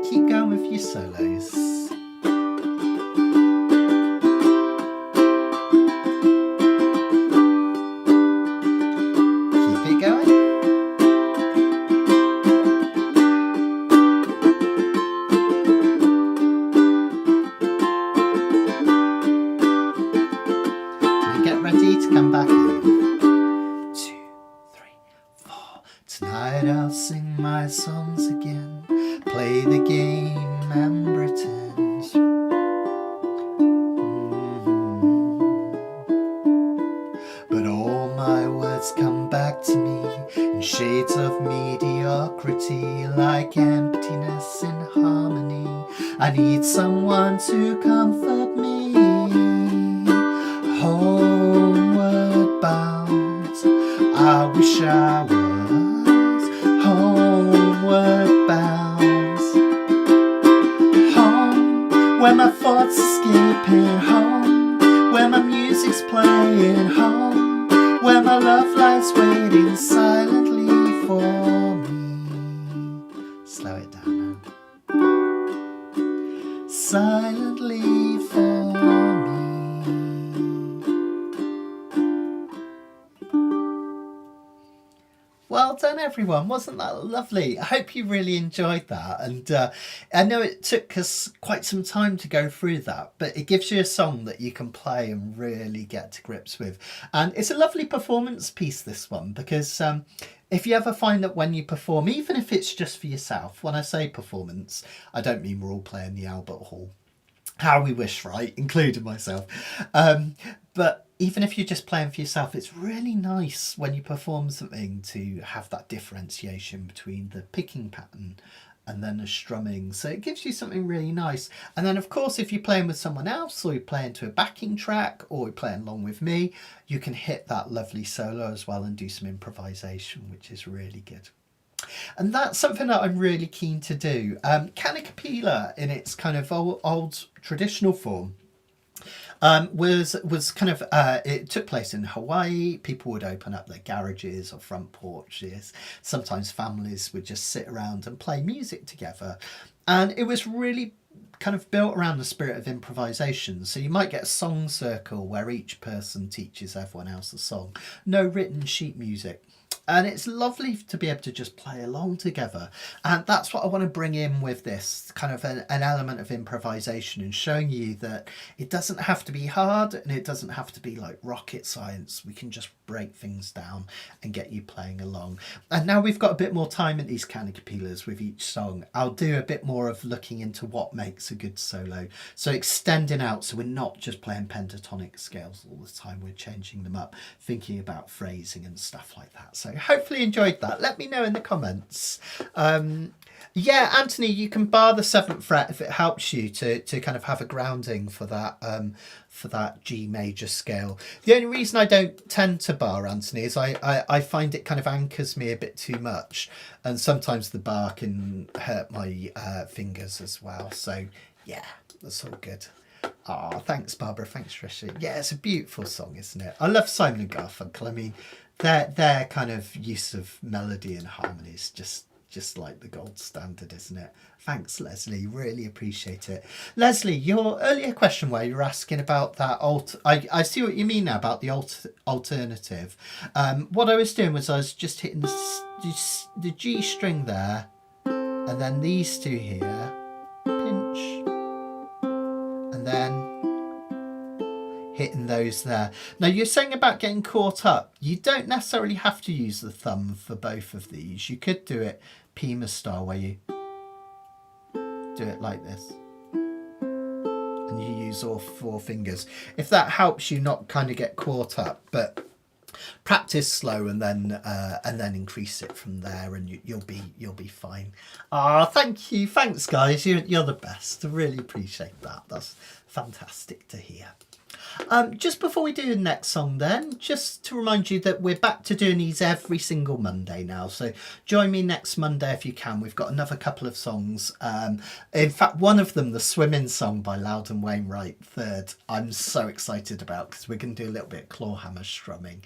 Keep going with your solos. Come back in. 2, 3, 4. Tonight I'll sing my songs again, play the game and pretend. But all my words come back to me in shades of mediocrity, like emptiness in harmony. I need someone to comfort me. Homeward bound, I wish I was homeward bound. Home, where my thoughts escaping, home where my music's playing, home where my love lies waiting silently for me. Slow it down now. Silently for me. Well done, everyone. Wasn't that lovely? I hope you really enjoyed that. And I know it took us quite some time to go through that, but it gives you a song that you can play and really get to grips with. And it's a lovely performance piece, this one, because if you ever find that when you perform, even if it's just for yourself, when I say performance, I don't mean we're all playing the Albert Hall. How we wish, right? Including myself. But even if you're just playing for yourself, it's really nice when you perform something to have that differentiation between the picking pattern and then the strumming. So it gives you something really nice. And then, of course, if you're playing with someone else, or you're playing to a backing track, or you're playing along with me, you can hit that lovely solo as well and do some improvisation, which is really good. And that's something that I'm really keen to do. Kanikapila, in its kind of old traditional form, was kind of it took place in Hawaii. People would open up their garages or front porches. Sometimes families would just sit around and play music together, and it was really kind of built around the spirit of improvisation. So you might get a song circle where each person teaches everyone else a song. No written sheet music. And it's lovely to be able to just play along together. And that's what I want to bring in with this, kind of an element of improvisation, and showing you that it doesn't have to be hard and it doesn't have to be like rocket science. We can just break things down and get you playing along. And now we've got a bit more time in these Kanikapilas with each song. I'll do a bit more of looking into what makes a good solo. So extending out, so we're not just playing pentatonic scales all the time. We're changing them up, thinking about phrasing and stuff like that. So hopefully enjoyed that. Let me know in the comments. Yeah, Anthony, you can bar the 7th fret if it helps you to kind of have a grounding for that G major scale. The only reason I don't tend to bar, Anthony, is I find it kind of anchors me a bit too much, and sometimes the bar can hurt my fingers as well. So yeah, that's all good. Oh, thanks, Barbara. Thanks, Trisha. Yeah, it's a beautiful song, isn't it? I love Simon and Garfunkel. I mean, their kind of use of melody and harmony is just like the gold standard, isn't it? Thanks, Leslie. Really appreciate it. Leslie, your earlier question where you were asking about that I see what you mean now about the alternative. What I was doing was I was just hitting the G string there, and then these two here, pinch, and then hitting those there. Now you're saying about getting caught up. You don't necessarily have to use the thumb for both of these. You could do it Pima style, where you do it like this and you use all 4 fingers, if that helps you not kind of get caught up. But practice slow and then increase it from there, and you'll be fine. Thank you. Thanks, guys. You're the best. I really appreciate that. That's fantastic to hear. Just before we do the next song then, just to remind you that we're back to doing these every single Monday now. So join me next Monday if you can. We've got another couple of songs. In fact, one of them, the Swimming song by Loudon Wainwright, third, I'm so excited about, because we're going to do a little bit of clawhammer strumming,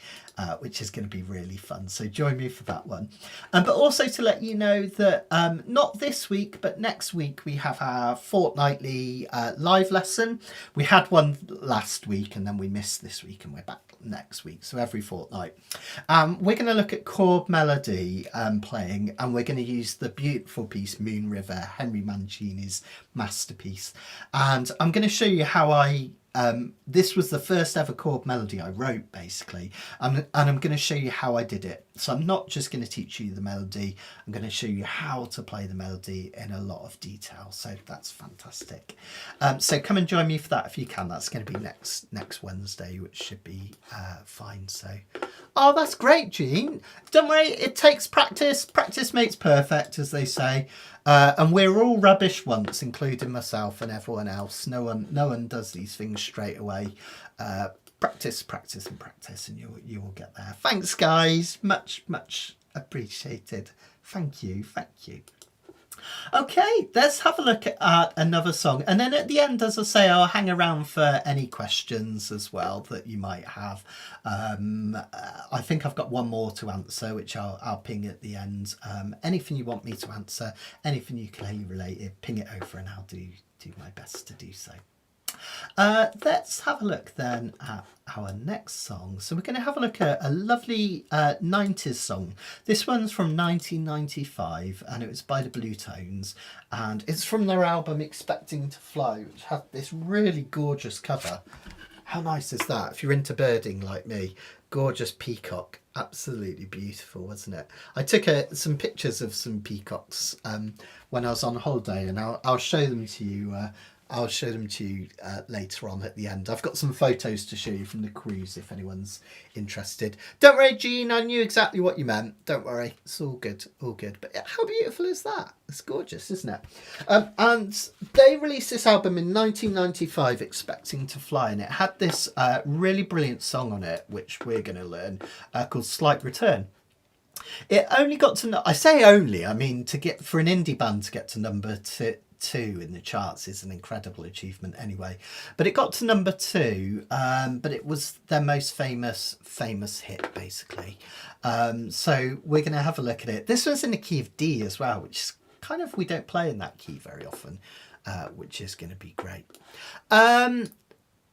which is going to be really fun. So join me for that one. But also to let you know that not this week, but next week, we have our fortnightly live lesson. We had one last week and then we missed this week, and we're back next week, so every fortnight. We're going to look at chord melody playing, and we're going to use the beautiful piece Moon River, Henry Mancini's masterpiece, and I'm going to show you how this was the first ever chord melody I wrote, basically, and I'm going to show you how I did it. So I'm not just going to teach you the melody, I'm going to show you how to play the melody in a lot of detail. So that's fantastic. So come and join me for that if you can. That's going to be next Wednesday, which should be fine. So, oh, that's great, Jean. Don't worry, it takes practice. Practice makes perfect, as they say. And we're all rubbish once, including myself and everyone else. No one does these things straight away. Practice, practice, and practice, and you will get there. Thanks, guys. Much appreciated. Thank you. Okay, let's have a look at another song, and then at the end, as I say, I'll hang around for any questions as well that you might have. I think I've got one more to answer, which I'll ping at the end. Anything you want me to answer, anything ukulele related, ping it over and I'll do my best to do so. Let's have a look then at our next song. So we're going to have a look at a lovely 90s song. This one's from 1995 and it was by the Bluetones, and it's from their album Expecting to Fly, which had this really gorgeous cover. How nice is that? If you're into birding like me, gorgeous peacock, absolutely beautiful, wasn't it? I took some pictures of some peacocks when I was on holiday, and I'll show them to you. I'll show them to you later on at the end. I've got some photos to show you from the cruise if anyone's interested. Don't worry, Jean, I knew exactly what you meant. Don't worry, it's all good, all good. But how beautiful is that? It's gorgeous, isn't it? And they released this album in 1995, Expecting to Fly, and it had this really brilliant song on it, which we're going to learn, called Slight Return. It only got to, I say only, I mean, for an indie band to get to number 2 in the charts is an incredible achievement anyway. But it got to number 2, but it was their most famous hit, basically. So we're going to have a look at it. This was in the key of D as well, which is kind of, we don't play in that key very often, which is going to be great.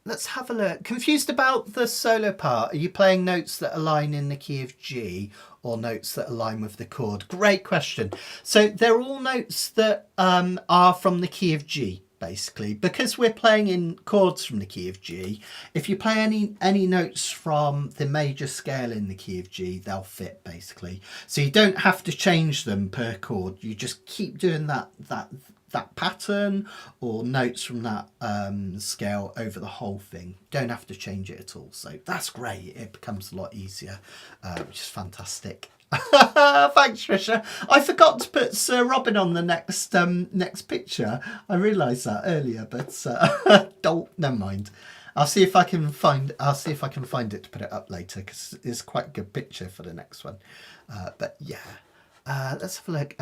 Let's have a look. Confused about the solo part. Are you playing notes that align in the key of G or notes that align with the chord? Great question. So they're all notes that are from the key of G, basically. Because we're playing in chords from the key of G, if you play any notes from the major scale in the key of G, they'll fit, basically. So you don't have to change them per chord. You just keep doing that pattern or notes from that scale over the whole thing. Don't have to change it at all. So that's great. It becomes a lot easier, which is fantastic. Thanks, Trisha. I forgot to put Sir Robin on the next picture. I realised that earlier, but never mind. I'll see if I can find it to put it up later, because it's quite a good picture for the next one. But yeah, let's have a look.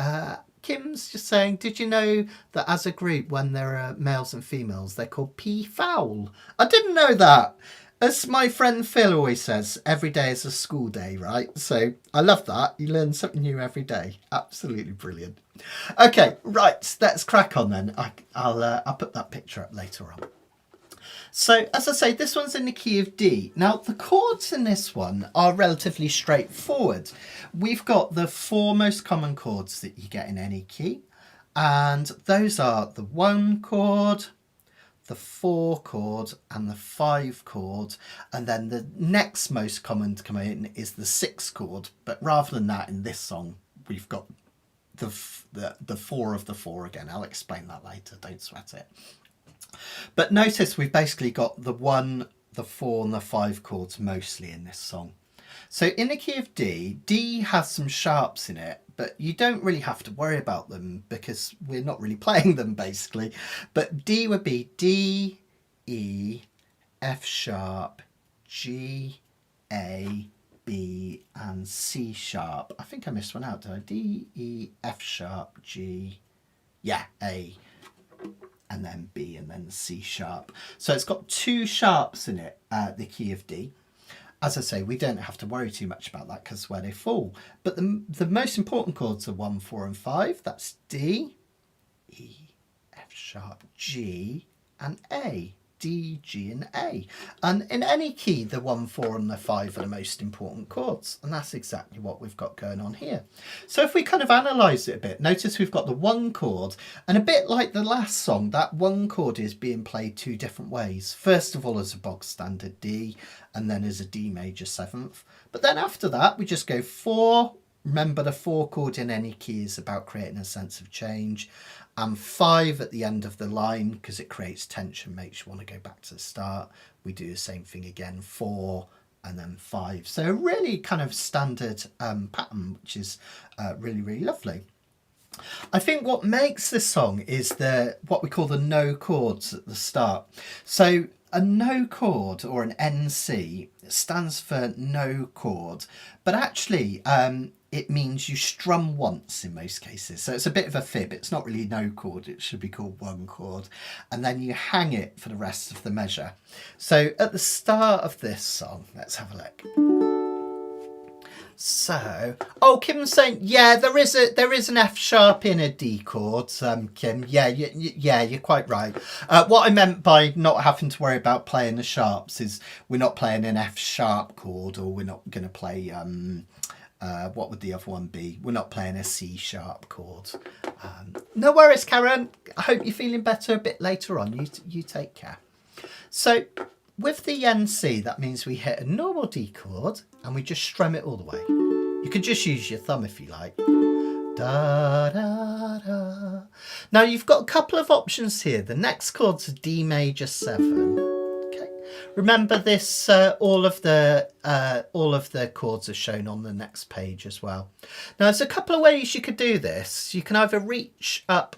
Kim's just saying, did you know that as a group, when there are males and females, they're called P-fowl? I didn't know that. As my friend Phil always says, every day is a school day, right? So I love that. You learn something new every day. Absolutely brilliant. Okay, right, let's crack on then. I'll put that picture up later on. So, as I say, this one's in the key of D. Now, the chords in this one are relatively straightforward. We've got the 4 most common chords that you get in any key, and those are the 1 chord, the 4 chord, and the 5 chord, and then the next most common to come in is the 6 chord, but rather than that, in this song, we've got the 4 of the 4 again. I'll explain that later, don't sweat it. But notice we've basically got the 1, the 4 and the 5 chords mostly in this song. So in the key of D, D has some sharps in it, but you don't really have to worry about them because we're not really playing them basically. But D would be D, E, F sharp, G, A, B and C sharp. I think I missed one out, did I? D, E, F sharp, G, yeah, A, and then B, and then C sharp. So it's got 2 sharps in it, the key of D. As I say, we don't have to worry too much about that because where they fall. But the most important chords are 1, 4 and 5. That's D, E, F sharp, G and A. D, G and A. And in any key, the 1, 4 and the 5 are the most important chords. And that's exactly what we've got going on here. So if we kind of analyse it a bit, notice we've got the 1 chord. And a bit like the last song, that 1 chord is being played 2 different ways. First of all, as a bog standard D, and then as a D major 7th. But then after that, we just go 4. Remember, the 4 chord in any key is about creating a sense of change. And 5 at the end of the line, because it creates tension, makes you want to go back to the start. We do the same thing again, 4 and then 5. So a really kind of standard pattern, which is really, really lovely. I think what makes this song is what we call the no chords at the start. So a no chord, or an NC, stands for no chord, but actually it means you strum once in most cases. So it's a bit of a fib. It's not really no chord. It should be called 1 chord. And then you hang it for the rest of the measure. So at the start of this song, let's have a look. So, oh, Kim's saying, yeah, there is an F sharp in a D chord, Kim. Yeah, you're quite right. What I meant by not having to worry about playing the sharps is we're not playing an F sharp chord, or we're not going to play, what would the other one be? We're not playing a C sharp chord. No worries, Karen. I hope you're feeling better a bit later on. You take care. So, with the NC, that means we hit a normal D chord and we just strum it all the way. You can just use your thumb if you like. Da, da, da. Now you've got a couple of options here. The next chord's a D major 7. Okay. Remember this, all of the chords are shown on the next page as well. Now there's a couple of ways you could do this. You can either reach up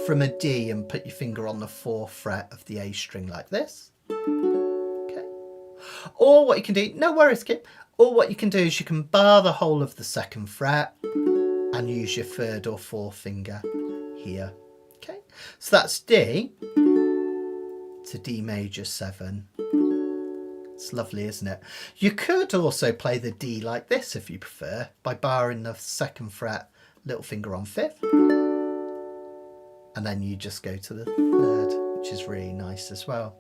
from a D and put your finger on the 4th fret of the A string like this. Or what you can do, no worries, Kim. Or what you can do is you can bar the whole of the 2nd fret and use your 3rd or 4th finger here. Okay. So that's D to D major 7. It's lovely, isn't it? You could also play the D like this if you prefer, by barring the 2nd fret, little finger on 5th, and then you just go to the 3rd, which is really nice as well.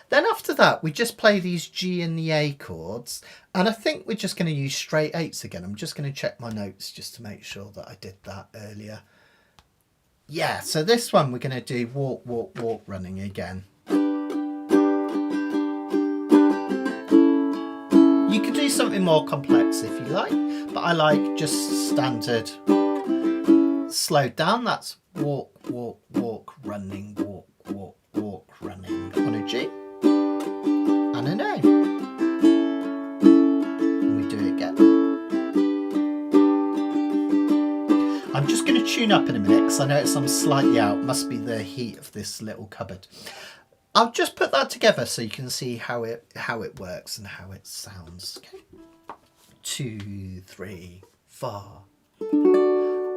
Then after that, we just play these G and the A chords, and I think we're just going to use straight 8s again. I'm just going to check my notes just to make sure that I did that earlier. Yeah, so this one we're going to do walk, walk, walk running again. You could do something more complex if you like, but I like just standard slowed down. That's walk, walk, walk, running, walk, walk, walk, running on a G and an A. And we do it again. I'm just going to tune up in a minute because I notice I'm slightly out. Must be the heat of this little cupboard. I'll just put that together so you can see how it works and how it sounds. Okay. 2, 3, 4.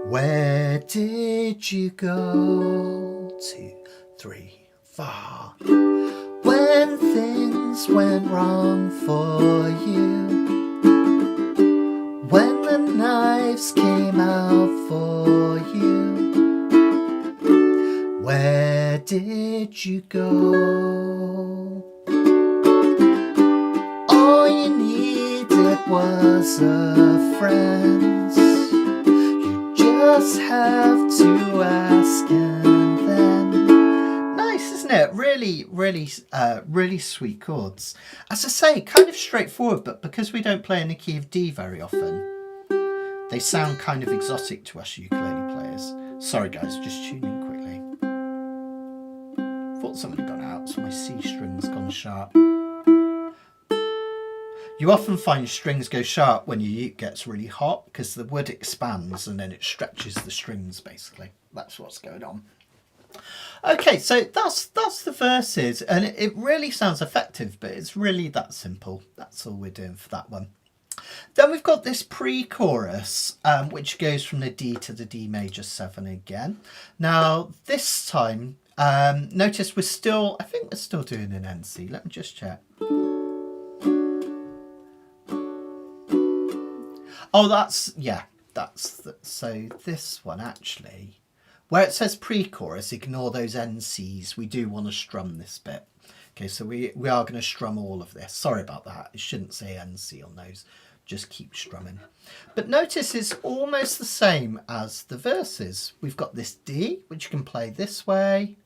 Where did you go? 2, 3, 4. When things went wrong for you, when the knives came out for you, where did you go? All you needed was a friend. You just have to ask and then. Nice, isn't it? Really, really sweet chords. As I say, kind of straightforward, but because we don't play in the key of D very often, they sound kind of exotic to us ukulele players. Sorry guys, just tune in quickly. Thought something had gone out, so my C string's gone sharp. You often find strings go sharp when your uke gets really hot because the wood expands and then it stretches the strings basically. That's what's going on. Okay, so that's the verses, and it really sounds effective, but it's really that simple. That's all we're doing for that one. Then we've got this pre-chorus, which goes from the D to the D major 7 again. Now this time, notice I think we're still doing an NC. Let me just check. Oh, so this one actually, where it says pre-chorus, ignore those NCs. We do want to strum this bit. Okay, so we are going to strum all of this. Sorry about that. It shouldn't say NC on those. Just keep strumming. But notice it's almost the same as the verses. We've got this D, which you can play this way,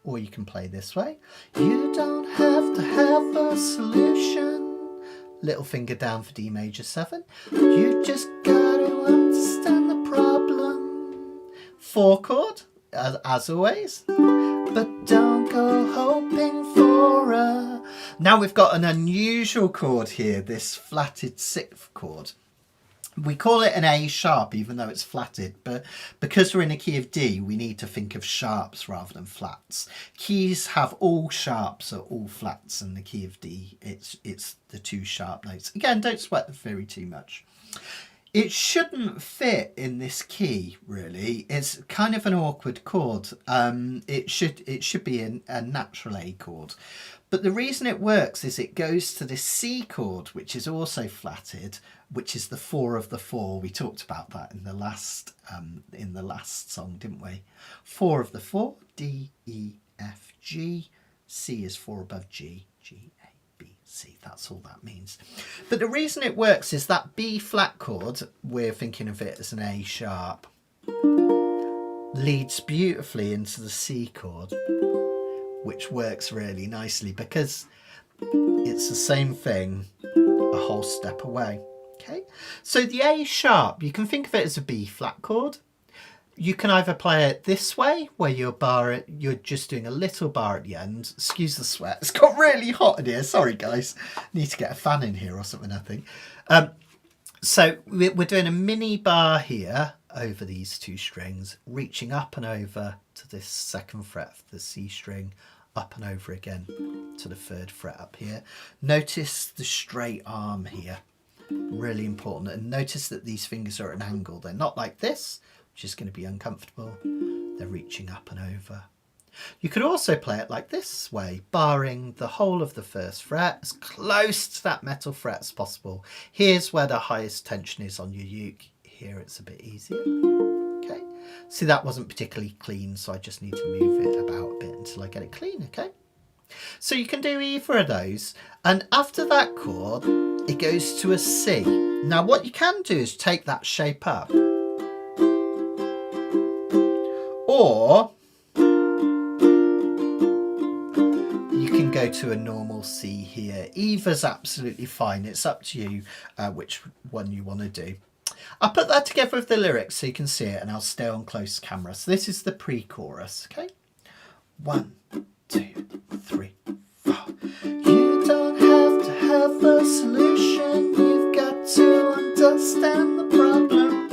or you can play this way. You don't have to have a solution. Little finger down for D major 7. You just got to understand the problem. 4 chord, as always. But don't go hoping for a... Now we've got an unusual chord here, this flatted 6th chord. We call it an A sharp, even though it's flatted, but because we're in a key of D, we need to think of sharps rather than flats. Keys have all sharps or all flats, and the key of D, it's the 2 sharp notes. Again, don't sweat the theory too much. It shouldn't fit in this key, really. It's kind of an awkward chord. It should be a natural A chord. But the reason it works is it goes to this C chord, which is also flatted, which is the 4 of the 4. We talked about that in the last song, didn't we? 4 of the 4, D, E, F, G. C is 4 above G, G, A, B, C. That's all that means. But the reason it works is that B flat chord, we're thinking of it as an A sharp, leads beautifully into the C chord, which works really nicely because it's the same thing a whole step away. Okay, so the A sharp, you can think of it as a B flat chord. You can either play it this way, where you're just doing a little bar at the end. Excuse the sweat, it's got really hot in here. Sorry guys, need to get a fan in here or something, I think. So we're doing a mini bar here over these 2 strings, reaching up and over to this 2nd fret of the C string, up and over again to the 3rd fret up here. Notice the straight arm here, really important. And notice that these fingers are at an angle. They're not like this, which is going to be uncomfortable. they're reaching up and over. You could also play it like this way, barring the whole of the first fret, as close to that metal fret as possible. Here's where the highest tension is on your uke. Here it's a bit easier. Okay, see, that wasn't particularly clean, so I just need to move it about a bit until I get it clean. Okay, so you can do either of those, and after that chord it goes to a C. Now what you can do is take that shape up, or you can go to a normal C here. Either's absolutely fine, it's up to you which one you want to do. I'll put that together with the lyrics so you can see it, and I'll stay on close camera. So this is the pre-chorus, okay? 1, 2, 3, 4. You don't have to have a solution, you've got to understand the problem.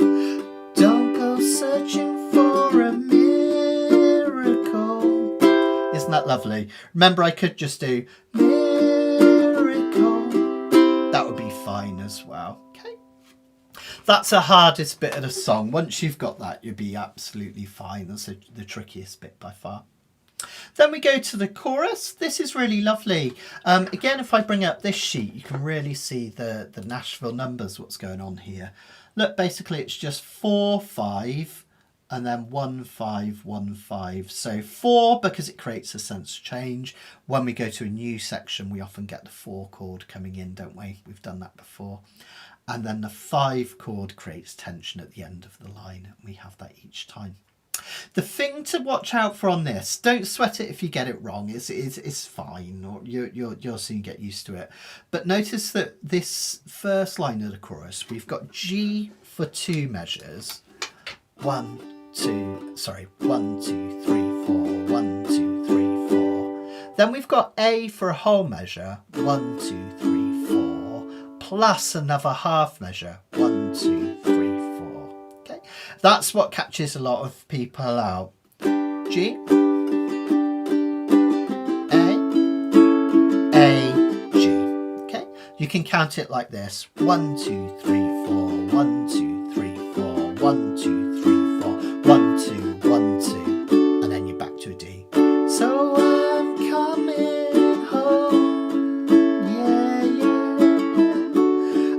Don't go searching for a miracle. Isn't that lovely? Remember, I could just do miracle. That would be fine as well. Okay. That's the hardest bit of the song. Once you've got that, you'll be absolutely fine. That's the trickiest bit by far. Then we go to the chorus. This is really lovely. Again, if I bring up this sheet, you can really see the Nashville numbers, what's going on here. Look, basically it's just 4, 5, and then 1, 5, 1, 5. So 4, because it creates a sense of change. When we go to a new section, we often get the 4 chord coming in, don't we? We've done that before. And then the 5 chord creates tension at the end of the line. We have that each time. The thing to watch out for on this, don't sweat it if you get it wrong. It's fine, or you'll soon get used to it. But notice that this first line of the chorus, we've got G for 2 measures. 1, 2, 3, 4. 1, 2, 3, 4. Then we've got A for a whole measure. 1, 2, 3, 4. Plus another half measure. 1, 2, 3, 4. Okay, that's what catches a lot of people out. G, A, G. Okay, you can count it like this: 1, 2, 3, 4. 1, 2, 3, 4. 1, 2, 3, 4. 1, 2, 1, 2, and then you're back to a D. So I'm coming home. Yeah, yeah.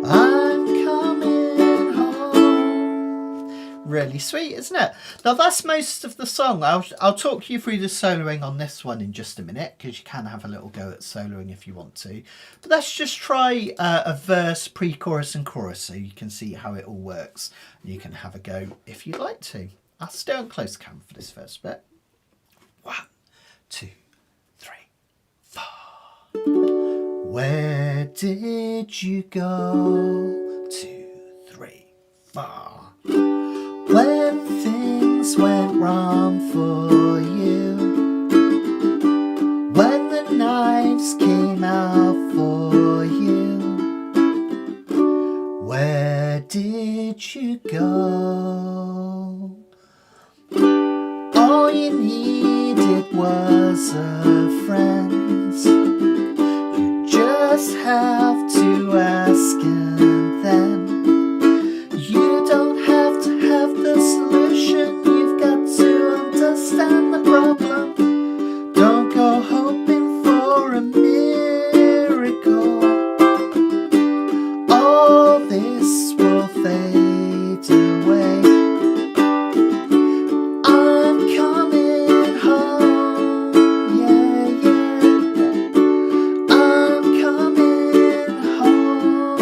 I'm coming home. Really sweet, isn't it? Now that's most of the song. I'll talk you through the soloing on this one in just a minute, because you can have a little go at soloing if you want to. But let's just try a verse, pre-chorus and chorus so you can see how it all works. And you can have a go if you'd like to. I'll stay on close cam for this first bit. 1, 2, 3, 4. Where did you go? 2, 3, 4. When things went wrong for you, when the knives came out for you, where did you go? All you needed was a friend. You just have to ask, and then you don't have to have the solution. You've got to understand the problem. Don't go hoping for a miracle. All this will fade away. I'm coming home. Yeah, yeah. I'm coming home.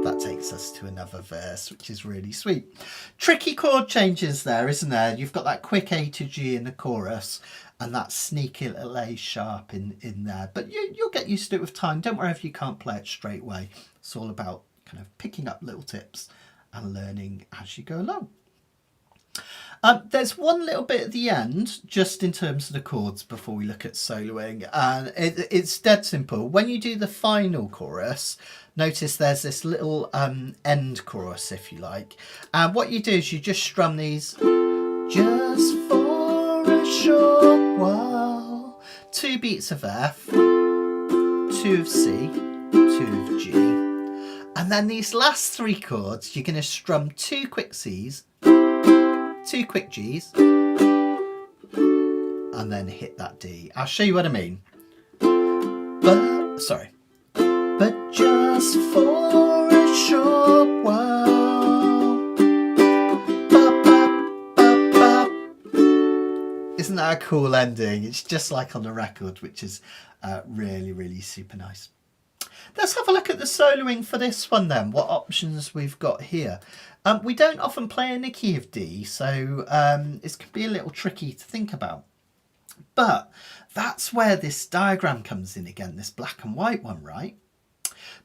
That takes us to another verse, which is really sweet. Tricky chord changes there, isn't there? You've got that quick A to G in the chorus and that sneaky little A sharp in there. But you'll get used to it with time. Don't worry if you can't play it straight away. It's all about kind of picking up little tips and learning as you go along. There's one little bit at the end, just in terms of the chords, before we look at soloing. And it's dead simple. When you do the final chorus, notice there's this little end chorus, if you like. And what you do is you just strum these just for a short while. 2 beats of F, 2 of C, 2 of G. And then these last 3 chords, you're going to strum 2 quick Cs, 2 quick Gs, and then hit that D. I'll show you what I mean. But just for a short while. Isn't that a cool ending? It's just like on the record, which is really, really super nice. Let's have a look at the soloing for this one then, what options we've got here. We don't often play in the key of D, so it can be a little tricky to think about. But that's where this diagram comes in again, this black and white one, right?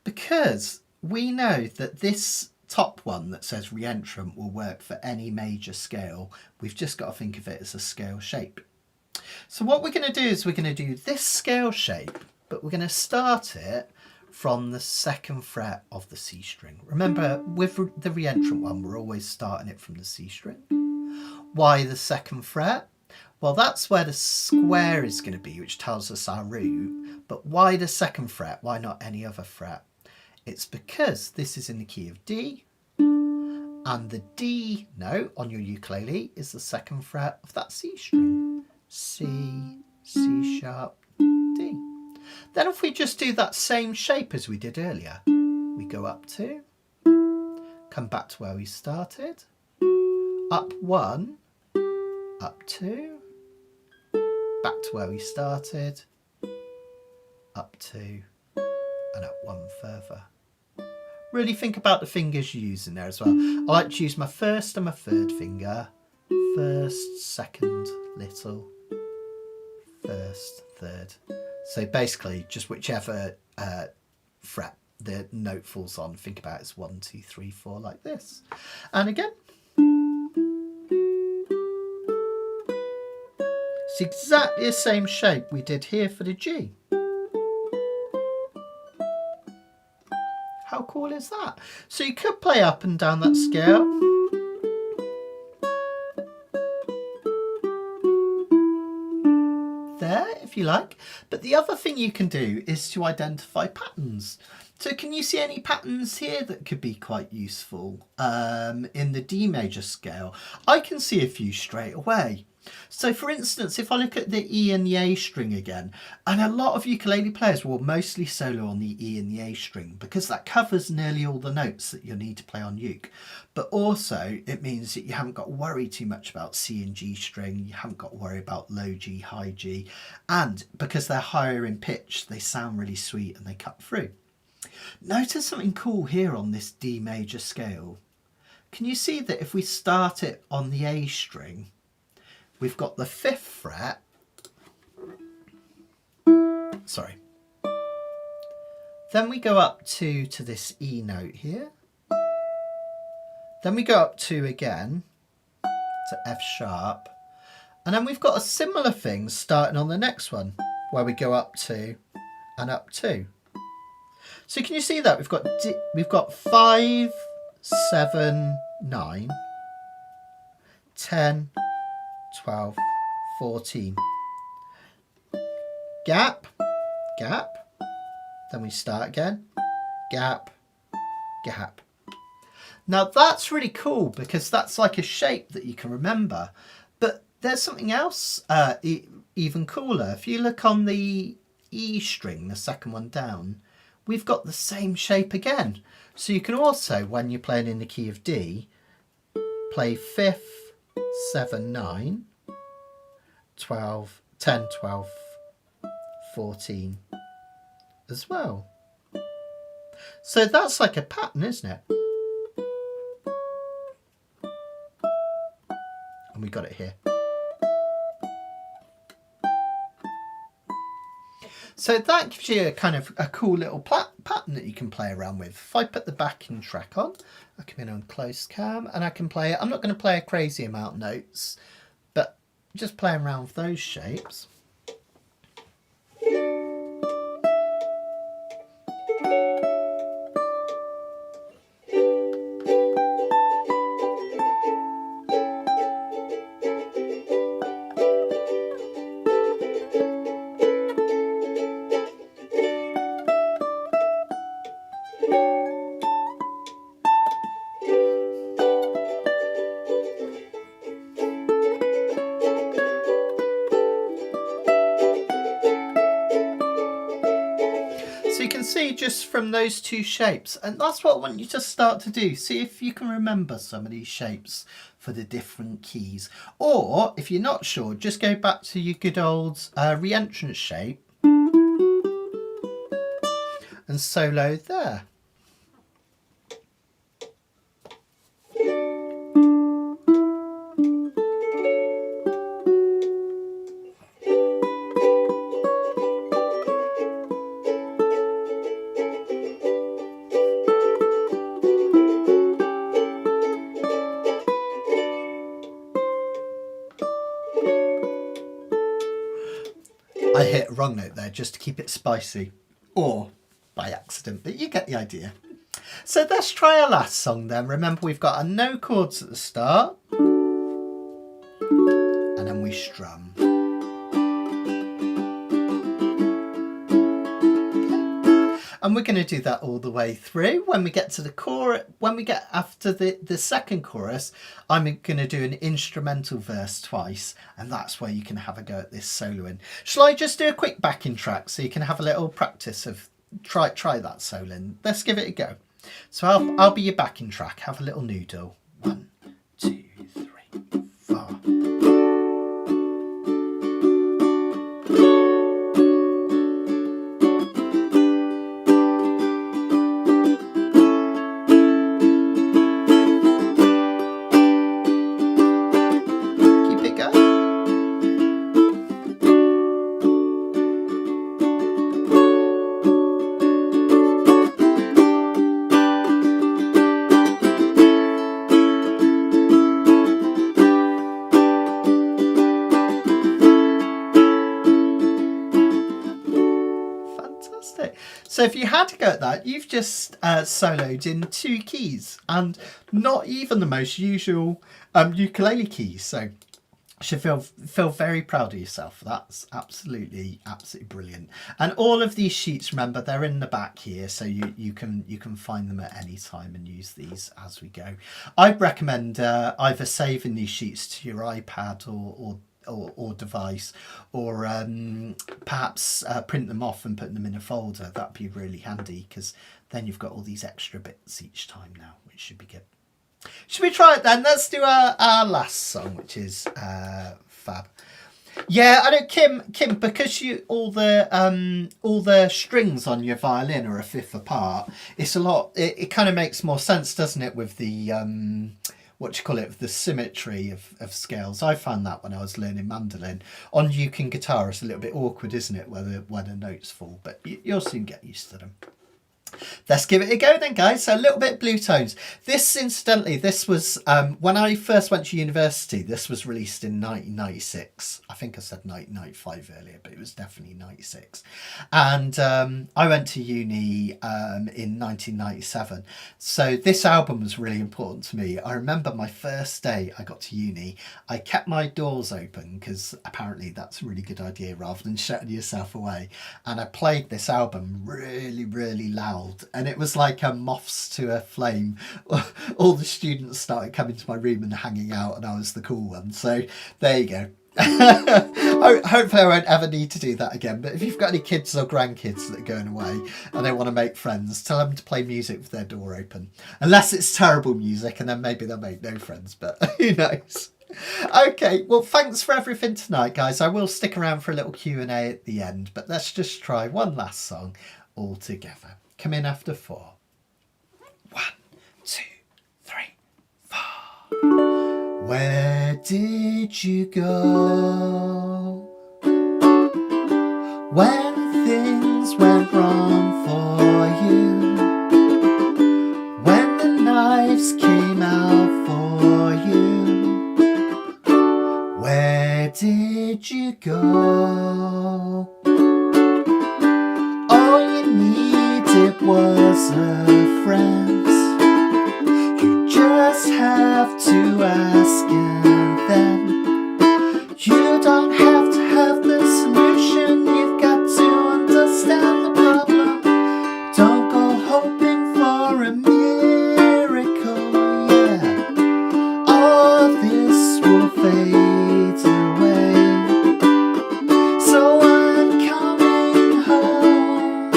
Because we know that this top one that says reentrant will work for any major scale. We've just got to think of it as a scale shape. So what we're going to do is we're going to do this scale shape, but we're going to start it from the 2nd fret of the C string. Remember, with the reentrant one, we're always starting it from the C string. Why the 2nd fret? Well, that's where the square is going to be, which tells us our root. But why the 2nd fret? Why not any other fret? It's because this is in the key of D, and the D note on your ukulele is the 2nd fret of that C string. C, C sharp, D. Then if we just do that same shape as we did earlier, we go up 2, come back to where we started, up 1, up 2, back to where we started, up 2, and up 1 further. Really think about the fingers you use in there as well. I like to use my 1st and my 3rd finger. 1st, 2nd, little, 1st, 3rd. So basically, just whichever fret the note falls on, think about it as 1, 2, 3, 4, like this. And again. It's exactly the same shape we did here for the G. How cool is that? So you could play up and down that scale. There, if you like. But the other thing you can do is to identify patterns. So can you see any patterns here that could be quite useful in the D major scale? I can see a few straight away. So for instance, if I look at the E and the A string again, and a lot of ukulele players will mostly solo on the E and the A string because that covers nearly all the notes that you'll need to play on uke. But also it means that you haven't got to worry too much about C and G string, you haven't got to worry about low G, high G, and because they're higher in pitch, they sound really sweet and they cut through. Notice something cool here on this D major scale. Can you see that if we start it on the A string, we've got the 5th fret, sorry. Then we go up to this E note here. Then we go up 2 again to F sharp. And then we've got a similar thing starting on the next one where we go up 2 and up 2. So can you see that? We've got 5, 7, 9, 10, 12, 14. Gap, gap. Then we start again. Gap, gap. Now that's really cool because that's like a shape that you can remember. But there's something else even cooler. If you look on the E string, the 2nd one down, we've got the same shape again. So you can also, when you're playing in the key of D, play 5th, 7, 9, 12, 10, 12, 14 as well. So that's like a pattern, isn't it? And we got it here. So that gives you a kind of a cool little pattern that you can play around with. If I put the backing track on, I come in on closed cam and I can play it. I'm not going to play a crazy amount of notes, but just playing around with those shapes. see just from those two shapes, and that's what I want you to start to do. See if you can remember some of these shapes for the different keys. Or if you're not sure, just go back to your good old re-entrance shape and solo there. I hit a wrong note there just to keep it spicy, or by accident, but you get the idea. So let's try our last song then. Remember, we've got our no chords at the start, and then we strum. And we're going to do that all the way through. When we get to the chorus, when we get after the second chorus, I'm going to do an instrumental verse twice, and that's where you can have a go at this soloing. Shall I just do a quick backing track so you can have a little practice of try that soloing? Let's give it a go. So I'll be your backing track. Have a little noodle. 1, 2, 3, 4. So if you had to go at that, you've just soloed in 2 keys, and not even the most usual ukulele keys. So you should feel very proud of yourself. That's absolutely brilliant. And all of these sheets, remember, they're in the back here, so you can find them at any time and use these as we go. I'd recommend either saving these sheets to your iPad or device, or perhaps print them off and put them in a folder. That'd be really handy, because then you've got all these extra bits each time now, which should be good. Should we try it then? Let's do our last song, which is fab. Yeah, I know, Kim, because all the strings on your violin are a fifth apart, it's a lot. It kind of makes more sense, doesn't it, with the the symmetry of scales. I found that when I was learning mandolin. On uke and guitar, it's a little bit awkward, isn't it, where the notes fall, but you'll soon get used to them. Let's give it a go then, guys. So a little bit Bluetones. This, incidentally, this was when I first went to university. This was released in 1996. I think I said 1995 earlier, but it was definitely 96. And I went to uni in 1997. So this album was really important to me. I remember my first day I got to uni, I kept my doors open, because apparently that's a really good idea rather than shutting yourself away. And I played this album really, really loud. And it was like a moths to a flame. All the students started coming to my room and hanging out, and I was the cool one. So there you go. Hopefully I won't ever need to do that again. But if you've got any kids or grandkids that are going away and they want to make friends, tell them to play music with their door open. Unless it's terrible music, and then maybe they'll make no friends, but who knows. Okay, well, thanks for everything tonight, guys. I will stick around for a little Q&A at the end, but let's just try one last song all together. Come in after 4. 1, 2, 3, 4. Where did you go when things went wrong for you? When the knives came out for you? Where did you go? It was a friend. You just have to ask, and then you don't have to have the solution. You've got to understand the problem. Don't go hoping for a miracle. Yeah, all this will fade away. So I'm coming home.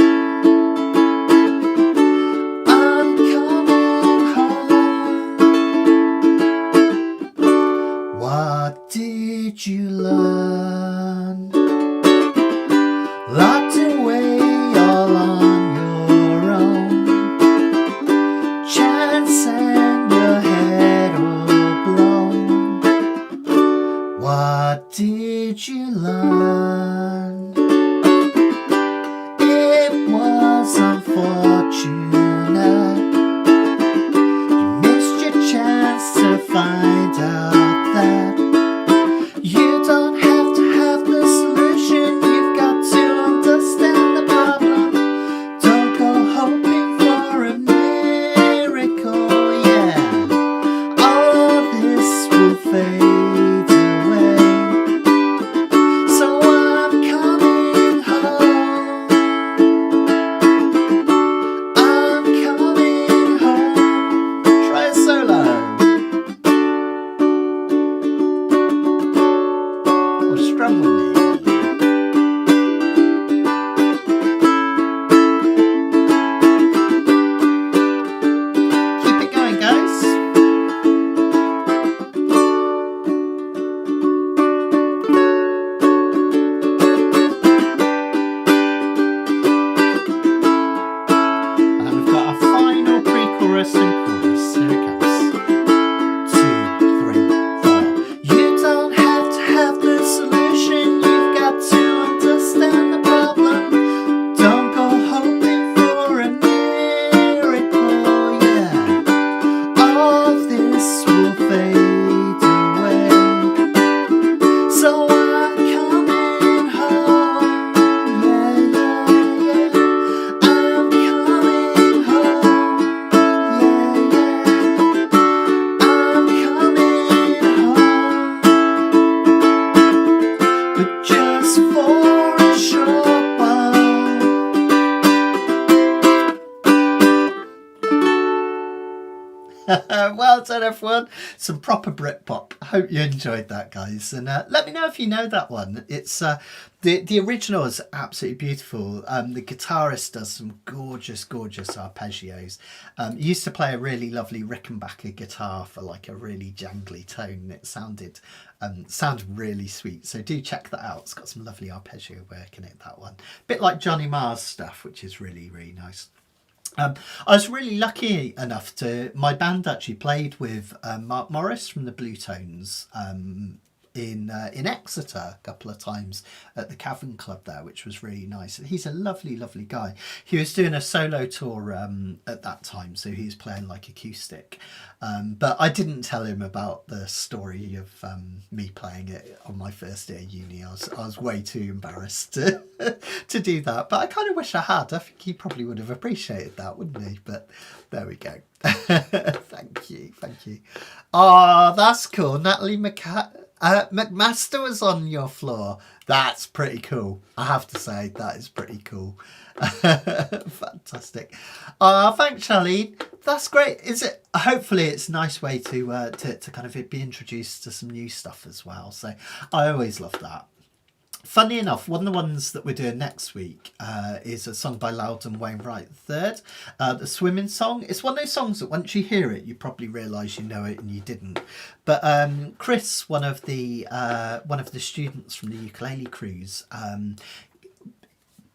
did you learn? It was unfortunate. You missed your chance to find out that you don't have to have the solution. You've got to understand the problem. Don't go hoping for a miracle, yeah. All this will fade away. So I'm coming home. I'm coming home. Try a solo. Or strum with me. Keep it going, guys. And we've got our final pre-chorus and chorus. Here it comes. 2, 3, 4. You don't have to have the solution. You've got to understand the problem. Don't go hoping for a miracle, yeah. All this will fade away. So I'm coming home. Yeah, yeah, yeah. I'm coming home. Yeah, yeah. I'm coming home. But just for a short while. Well done, everyone. Some proper Britpop. I hope you enjoyed that, guys. And let me know if you know that one. It's the original is absolutely beautiful. The guitarist does some gorgeous, gorgeous arpeggios. He used to play a really lovely Rickenbacker guitar for like a really jangly tone. And it sounded really sweet. So do check that out. It's got some lovely arpeggio work in it, that one. Bit like Johnny Marr's stuff, which is really, really nice. I was really lucky enough to, my band actually played with Mark Morris from the Bluetones in Exeter a couple of times at the Cavern Club there, which was really nice. He's a lovely, lovely guy. He was doing a solo tour at that time, so he was playing like acoustic. But I didn't tell him about the story of me playing it on my first day of uni. I was way too embarrassed to do that, but I kind of wish I had. I think he probably would have appreciated that, wouldn't he? But there we go. Thank you. Oh, that's cool. Natalie McMaster was on your floor. That's pretty cool. I have to say, that is pretty cool. Fantastic. Thanks, Charlene. That's great. Is it? Hopefully it's a nice way to kind of be introduced to some new stuff as well. So I always love that. Funny enough, one of the ones that we're doing next week is a song by Loudon Wainwright III, the Swimming Song. It's one of those songs that once you hear it, you probably realise you know it and you didn't. But Chris, one of the students from the ukulele cruise,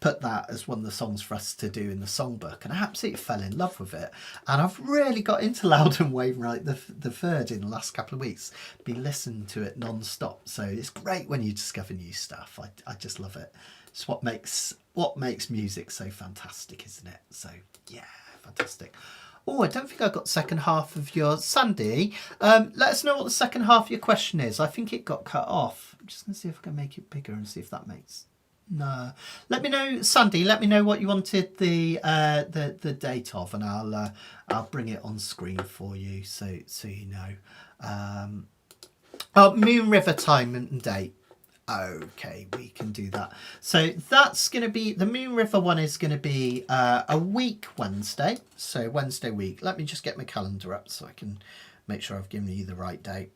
put that as one of the songs for us to do in the songbook, and I absolutely fell in love with it. And I've really got into Loudon Wainwright the third in the last couple of weeks. Been listening to it non-stop, so it's great when you discover new stuff. I just love it. It's what makes music so fantastic, isn't it? So yeah, fantastic. Oh, I don't think I got the second half of your Sandy. Let us know what the second half of your question is. I think it got cut off. I'm just gonna see if I can make it bigger and see if that makes. No, let me know, Sandy. Let me know what you wanted the date of, and I'll bring it on screen for you so you know. Oh, Moon River time and date. Okay, we can do that. So that's going to be, the Moon River one is going to be a week Wednesday. So Wednesday week. Let me just get my calendar up so I can make sure I've given you the right date.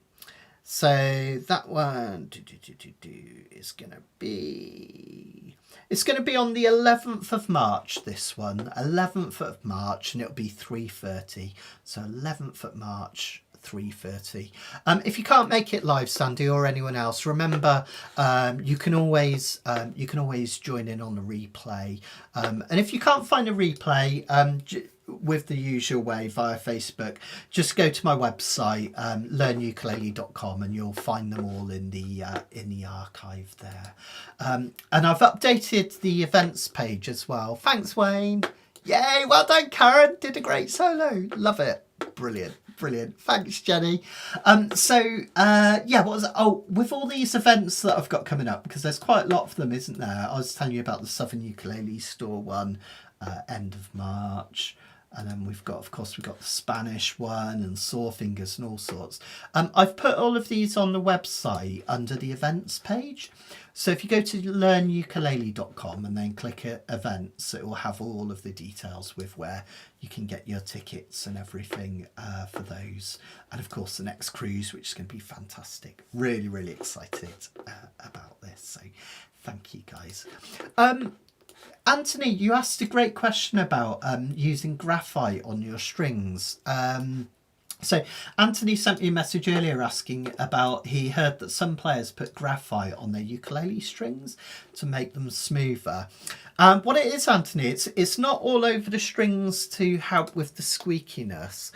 So that one is going to be... It's going to be on the 11th of March, this one. 11th of March, and it'll be 3:30. So 11th of March, 3:30. If you can't make it live, Sandy, or anyone else, remember you can always join in on the replay. And if you can't find a replay, with the usual way via Facebook, just go to my website, learnukulele.com, and you'll find them all in the archive there. And I've updated the events page as well. Thanks, Wayne. Yay, well done, Karen. Did a great solo. Love it. Brilliant. Brilliant. Thanks, Jenny. Yeah, what was it? Oh, with all these events that I've got coming up, because there's quite a lot of them, isn't there? I was telling you about the Southern Ukulele Store one, end of March. And then we've got the Spanish one and Saw Fingers and all sorts. I've put all of these on the website under the events page. So if you go to learnukulele.com and then click events, it will have all of the details with where you can get your tickets and everything for those. And of course the next cruise, which is going to be fantastic. Really, really excited about this. So thank you, guys. Anthony, you asked a great question about using graphite on your strings. So Anthony sent me a message earlier asking about, he heard that some players put graphite on their ukulele strings to make them smoother. What it is, Anthony, it's not all over the strings to help with the squeakiness.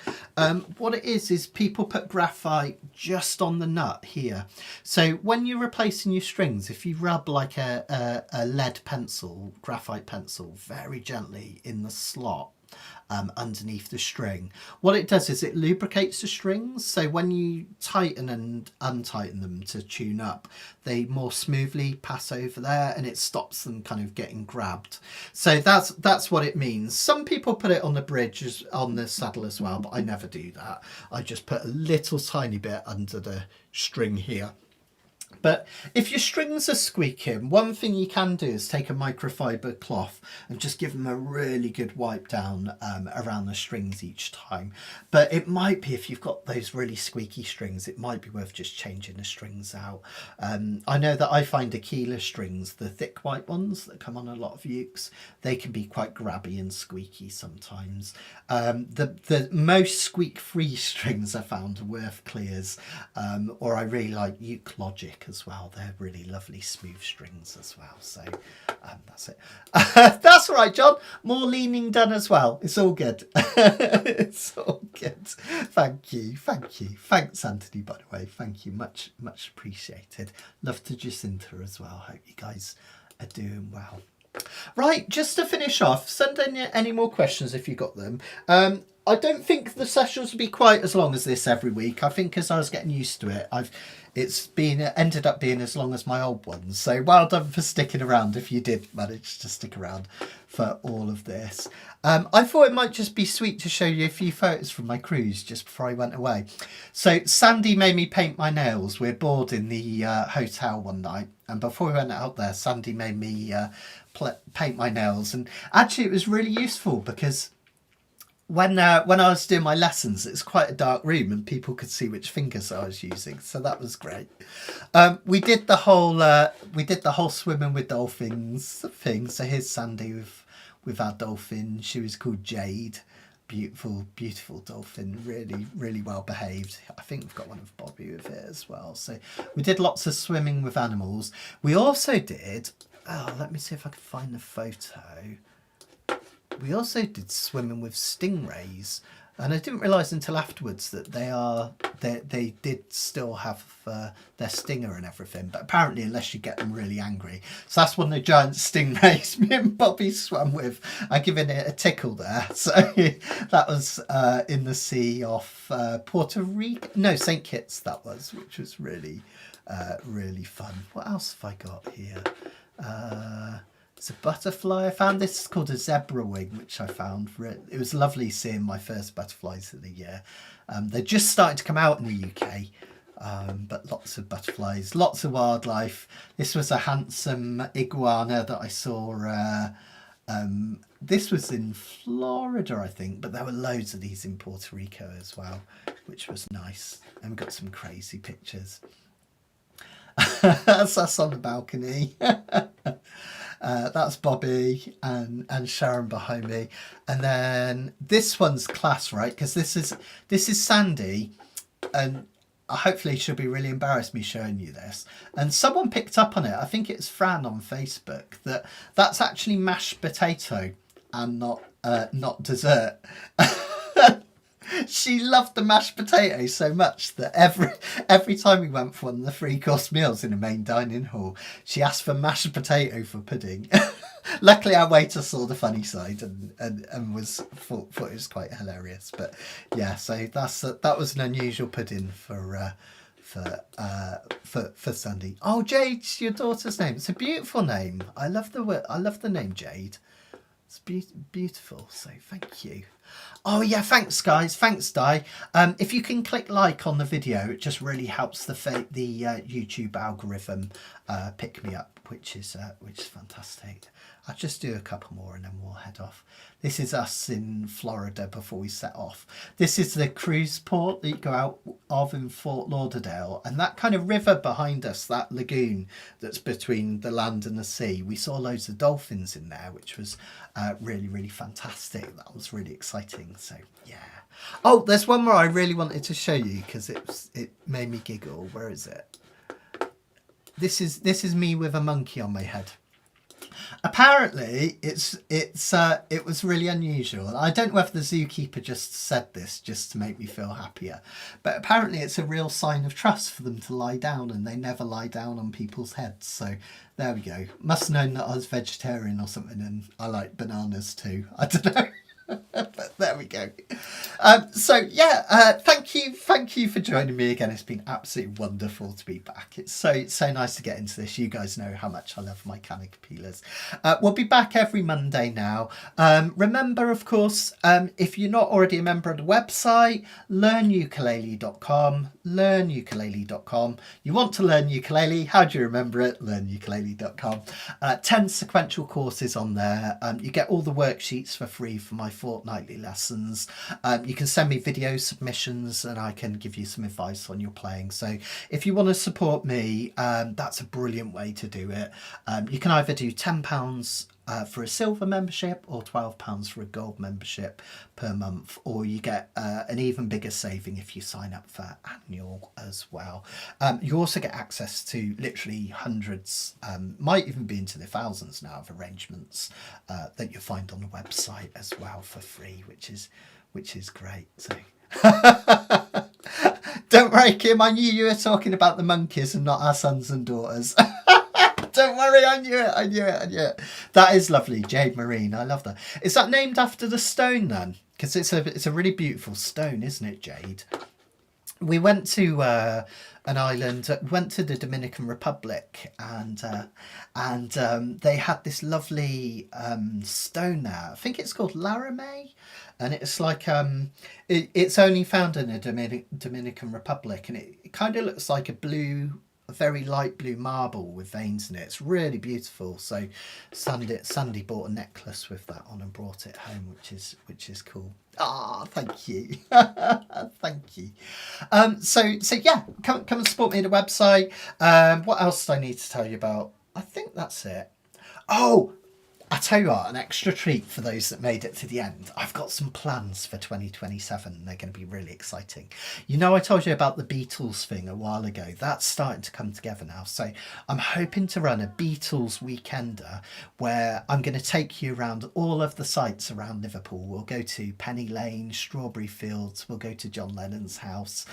What it is people put graphite just on the nut here. So when you're replacing your strings, if you rub like a lead pencil, graphite pencil, very gently in the slot, underneath the string, what it does is it lubricates the strings, so when you tighten and untighten them to tune up, they more smoothly pass over there and it stops them kind of getting grabbed. So that's what it means. Some people put it on the bridge, on the saddle as well, but I never do that. I just put a little tiny bit under the string here. But if your strings are squeaking, one thing you can do is take a microfiber cloth and just give them a really good wipe down around the strings each time. But it might be, if you've got those really squeaky strings, it might be worth just changing the strings out. I know that I find Aquila strings, the thick white ones that come on a lot of ukes, they can be quite grabby and squeaky sometimes. The most squeak-free strings I found are Worth Clears, or I really like Uke Logic as well. They're really lovely smooth strings as well. So that's it. That's all right, John. More leaning done as well. It's all good. It's all good. Thank you. Thanks, Anthony, by the way. Thank you. Much appreciated. Love to Jacinta as well. Hope you guys are doing well. Right, just to finish off, send in any more questions if you got them. I don't think the sessions will be quite as long as this every week. I think as I was getting used to it, it's ended up being as long as my old ones. So well done for sticking around if you did manage to stick around for all of this. I thought it might just be sweet to show you a few photos from my cruise just before I went away. So Sandy made me paint my nails. We're bored in the hotel one night, and before we went out there, Sandy made me paint my nails. And actually it was really useful because when I was doing my lessons, it's quite a dark room and people could see which fingers I was using, so that was great. We did the whole swimming with dolphins thing. So here's Sandy with our dolphin. She was called Jade. Beautiful dolphin, really well behaved. I think we've got one of Bobby with it as well. So we did lots of swimming with animals. We also did, let me see if I can find the photo. We also did swimming with stingrays, and I didn't realise until afterwards that they did still have their stinger and everything, but apparently unless you get them really angry. So that's one of the giant stingrays me and Bobby swam with. I given it a tickle there. So that was in the sea off Puerto Rico, no, St. Kitts that was, which was really fun. What else have I got here? It's a butterfly I found. This is called a zebra wing, which I found. It was lovely seeing my first butterflies of the year. They're just starting to come out in the UK, but lots of butterflies, lots of wildlife. This was a handsome iguana that I saw. This was in Florida, I think, but there were loads of these in Puerto Rico as well, which was nice. And we got some crazy pictures. That's us on the balcony. That's Bobby and Sharon behind me, and then this one's class, right? Because this is Sandy, and hopefully she'll be really embarrassed me showing you this. And someone picked up on it. I think it's Fran on Facebook, that's actually mashed potato and not not dessert. She loved the mashed potato so much that every time we went for one of the 3-course meals in the main dining hall, she asked for mashed potato for pudding. Luckily, our waiter saw the funny side and was thought it was quite hilarious. But yeah, so that was an unusual pudding for Sandy. Oh, Jade's your daughter's name. It's a beautiful name. I love the name Jade. It's beautiful. So thank you. Oh yeah, thanks guys. Thanks Di. If you can click like on the video, it just really helps the YouTube algorithm pick me up, which is fantastic. I'll just do a couple more and then we'll head off. This is us in Florida before we set off. This is the cruise port that you go out of in Fort Lauderdale, and that kind of river behind us, that lagoon that's between the land and the sea. We saw loads of dolphins in there, which was really, really fantastic. That was really exciting. So yeah. Oh, there's one more I really wanted to show you because it made me giggle. Where is it? This is me with a monkey on my head. Apparently, it was really unusual, and I don't know whether the zookeeper just said this just to make me feel happier, but apparently it's a real sign of trust for them to lie down, and they never lie down on people's heads. So there we go. Must have known that I was vegetarian or something, and I like bananas too. I don't know. But there we go. So yeah, thank you for joining me again. It's been absolutely wonderful to be back. It's so nice to get into this. You guys know how much I love my Kanikapilas. We'll be back every Monday now. Remember, of course, if you're not already a member of the website, learnukulele.com. learnukulele.com. You want to learn ukulele? How do you remember it? learnukulele.com. 10 sequential courses on there. You get all the worksheets for free for my fortnightly lessons. You can send me video submissions and I can give you some advice on your playing. So if you want to support me, that's a brilliant way to do it. You can either do £10 for a silver membership or £12 for a gold membership per month, or you get an even bigger saving if you sign up for annual as well. You also get access to literally hundreds, might even be into the thousands now, of arrangements that you'll find on the website as well for free, which is great. So don't worry, Kim, I knew you were talking about the monkeys and not our sons and daughters. Don't worry, I knew it. That is lovely, Jade Marine. I love that. Is that named after the stone then? Because it's a really beautiful stone, isn't it, Jade? We went to an island, went to the Dominican Republic, and they had this lovely stone there. I think it's called Laramie, and it's like it's only found in the Dominican Republic, and it kind of looks like a very light blue marble with veins in it. It's really beautiful. So Sandy bought a necklace with that on and brought it home, which is cool. Ah, thank you. Thank you. So yeah, come and support me at the website. What else do I need to tell you about? I think that's it. Oh, I tell you what, an extra treat for those that made it to the end. I've got some plans for 2027. They're going to be really exciting. You know, I told you about the Beatles thing a while ago. That's starting to come together now. So I'm hoping to run a Beatles weekender where I'm going to take you around all of the sites around Liverpool. We'll go to Penny Lane, Strawberry Fields. We'll go to John Lennon's house.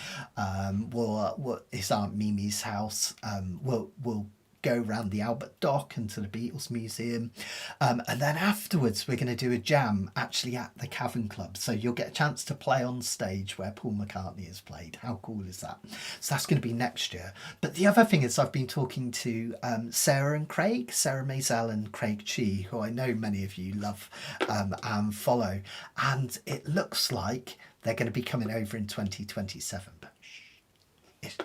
His Aunt Mimi's house. We'll go around the Albert Dock and to the Beatles Museum, and then afterwards we're going to do a jam actually at the Cavern Club, so you'll get a chance to play on stage where Paul McCartney has played. How cool is that? So that's going to be next year. But the other thing is, I've been talking to Sarah Maisel and Craig Chi, who I know many of you love and follow, and it looks like they're going to be coming over in 2027, but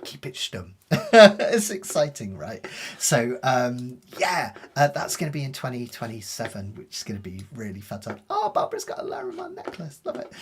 keep it stum. It's exciting, right? So that's going to be in 2027, which is going to be really fun. Oh, Barbara's got a Laramie necklace, love it.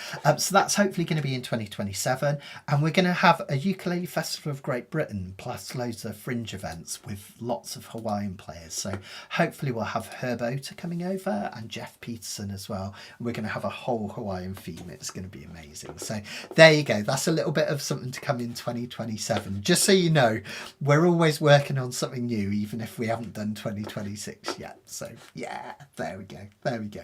So that's hopefully going to be in 2027, and we're going to have a ukulele festival of Great Britain plus loads of fringe events with lots of Hawaiian players. So hopefully we'll have Herbo coming over and Jeff Peterson as well. We're going to have a whole Hawaiian theme. It's going to be amazing. So there you go. That's a little bit of something to come in 2027. Just so you know, we're always working on something new, even if we haven't done 2026 yet. So yeah, there we go.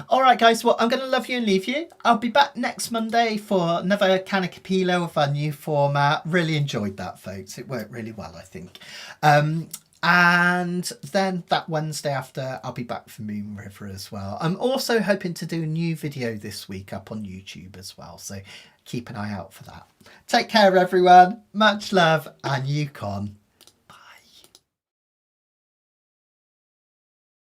All right, guys. Well, I'm going to love you and leave you. I'll be back next Monday for another Kanikapila with our new format. Really enjoyed that, folks. It worked really well, I think. And then that Wednesday after, I'll be back for Moon River as well. I'm also hoping to do a new video this week up on YouTube as well. So keep an eye out for that. Take care, everyone. Much love and Yukon.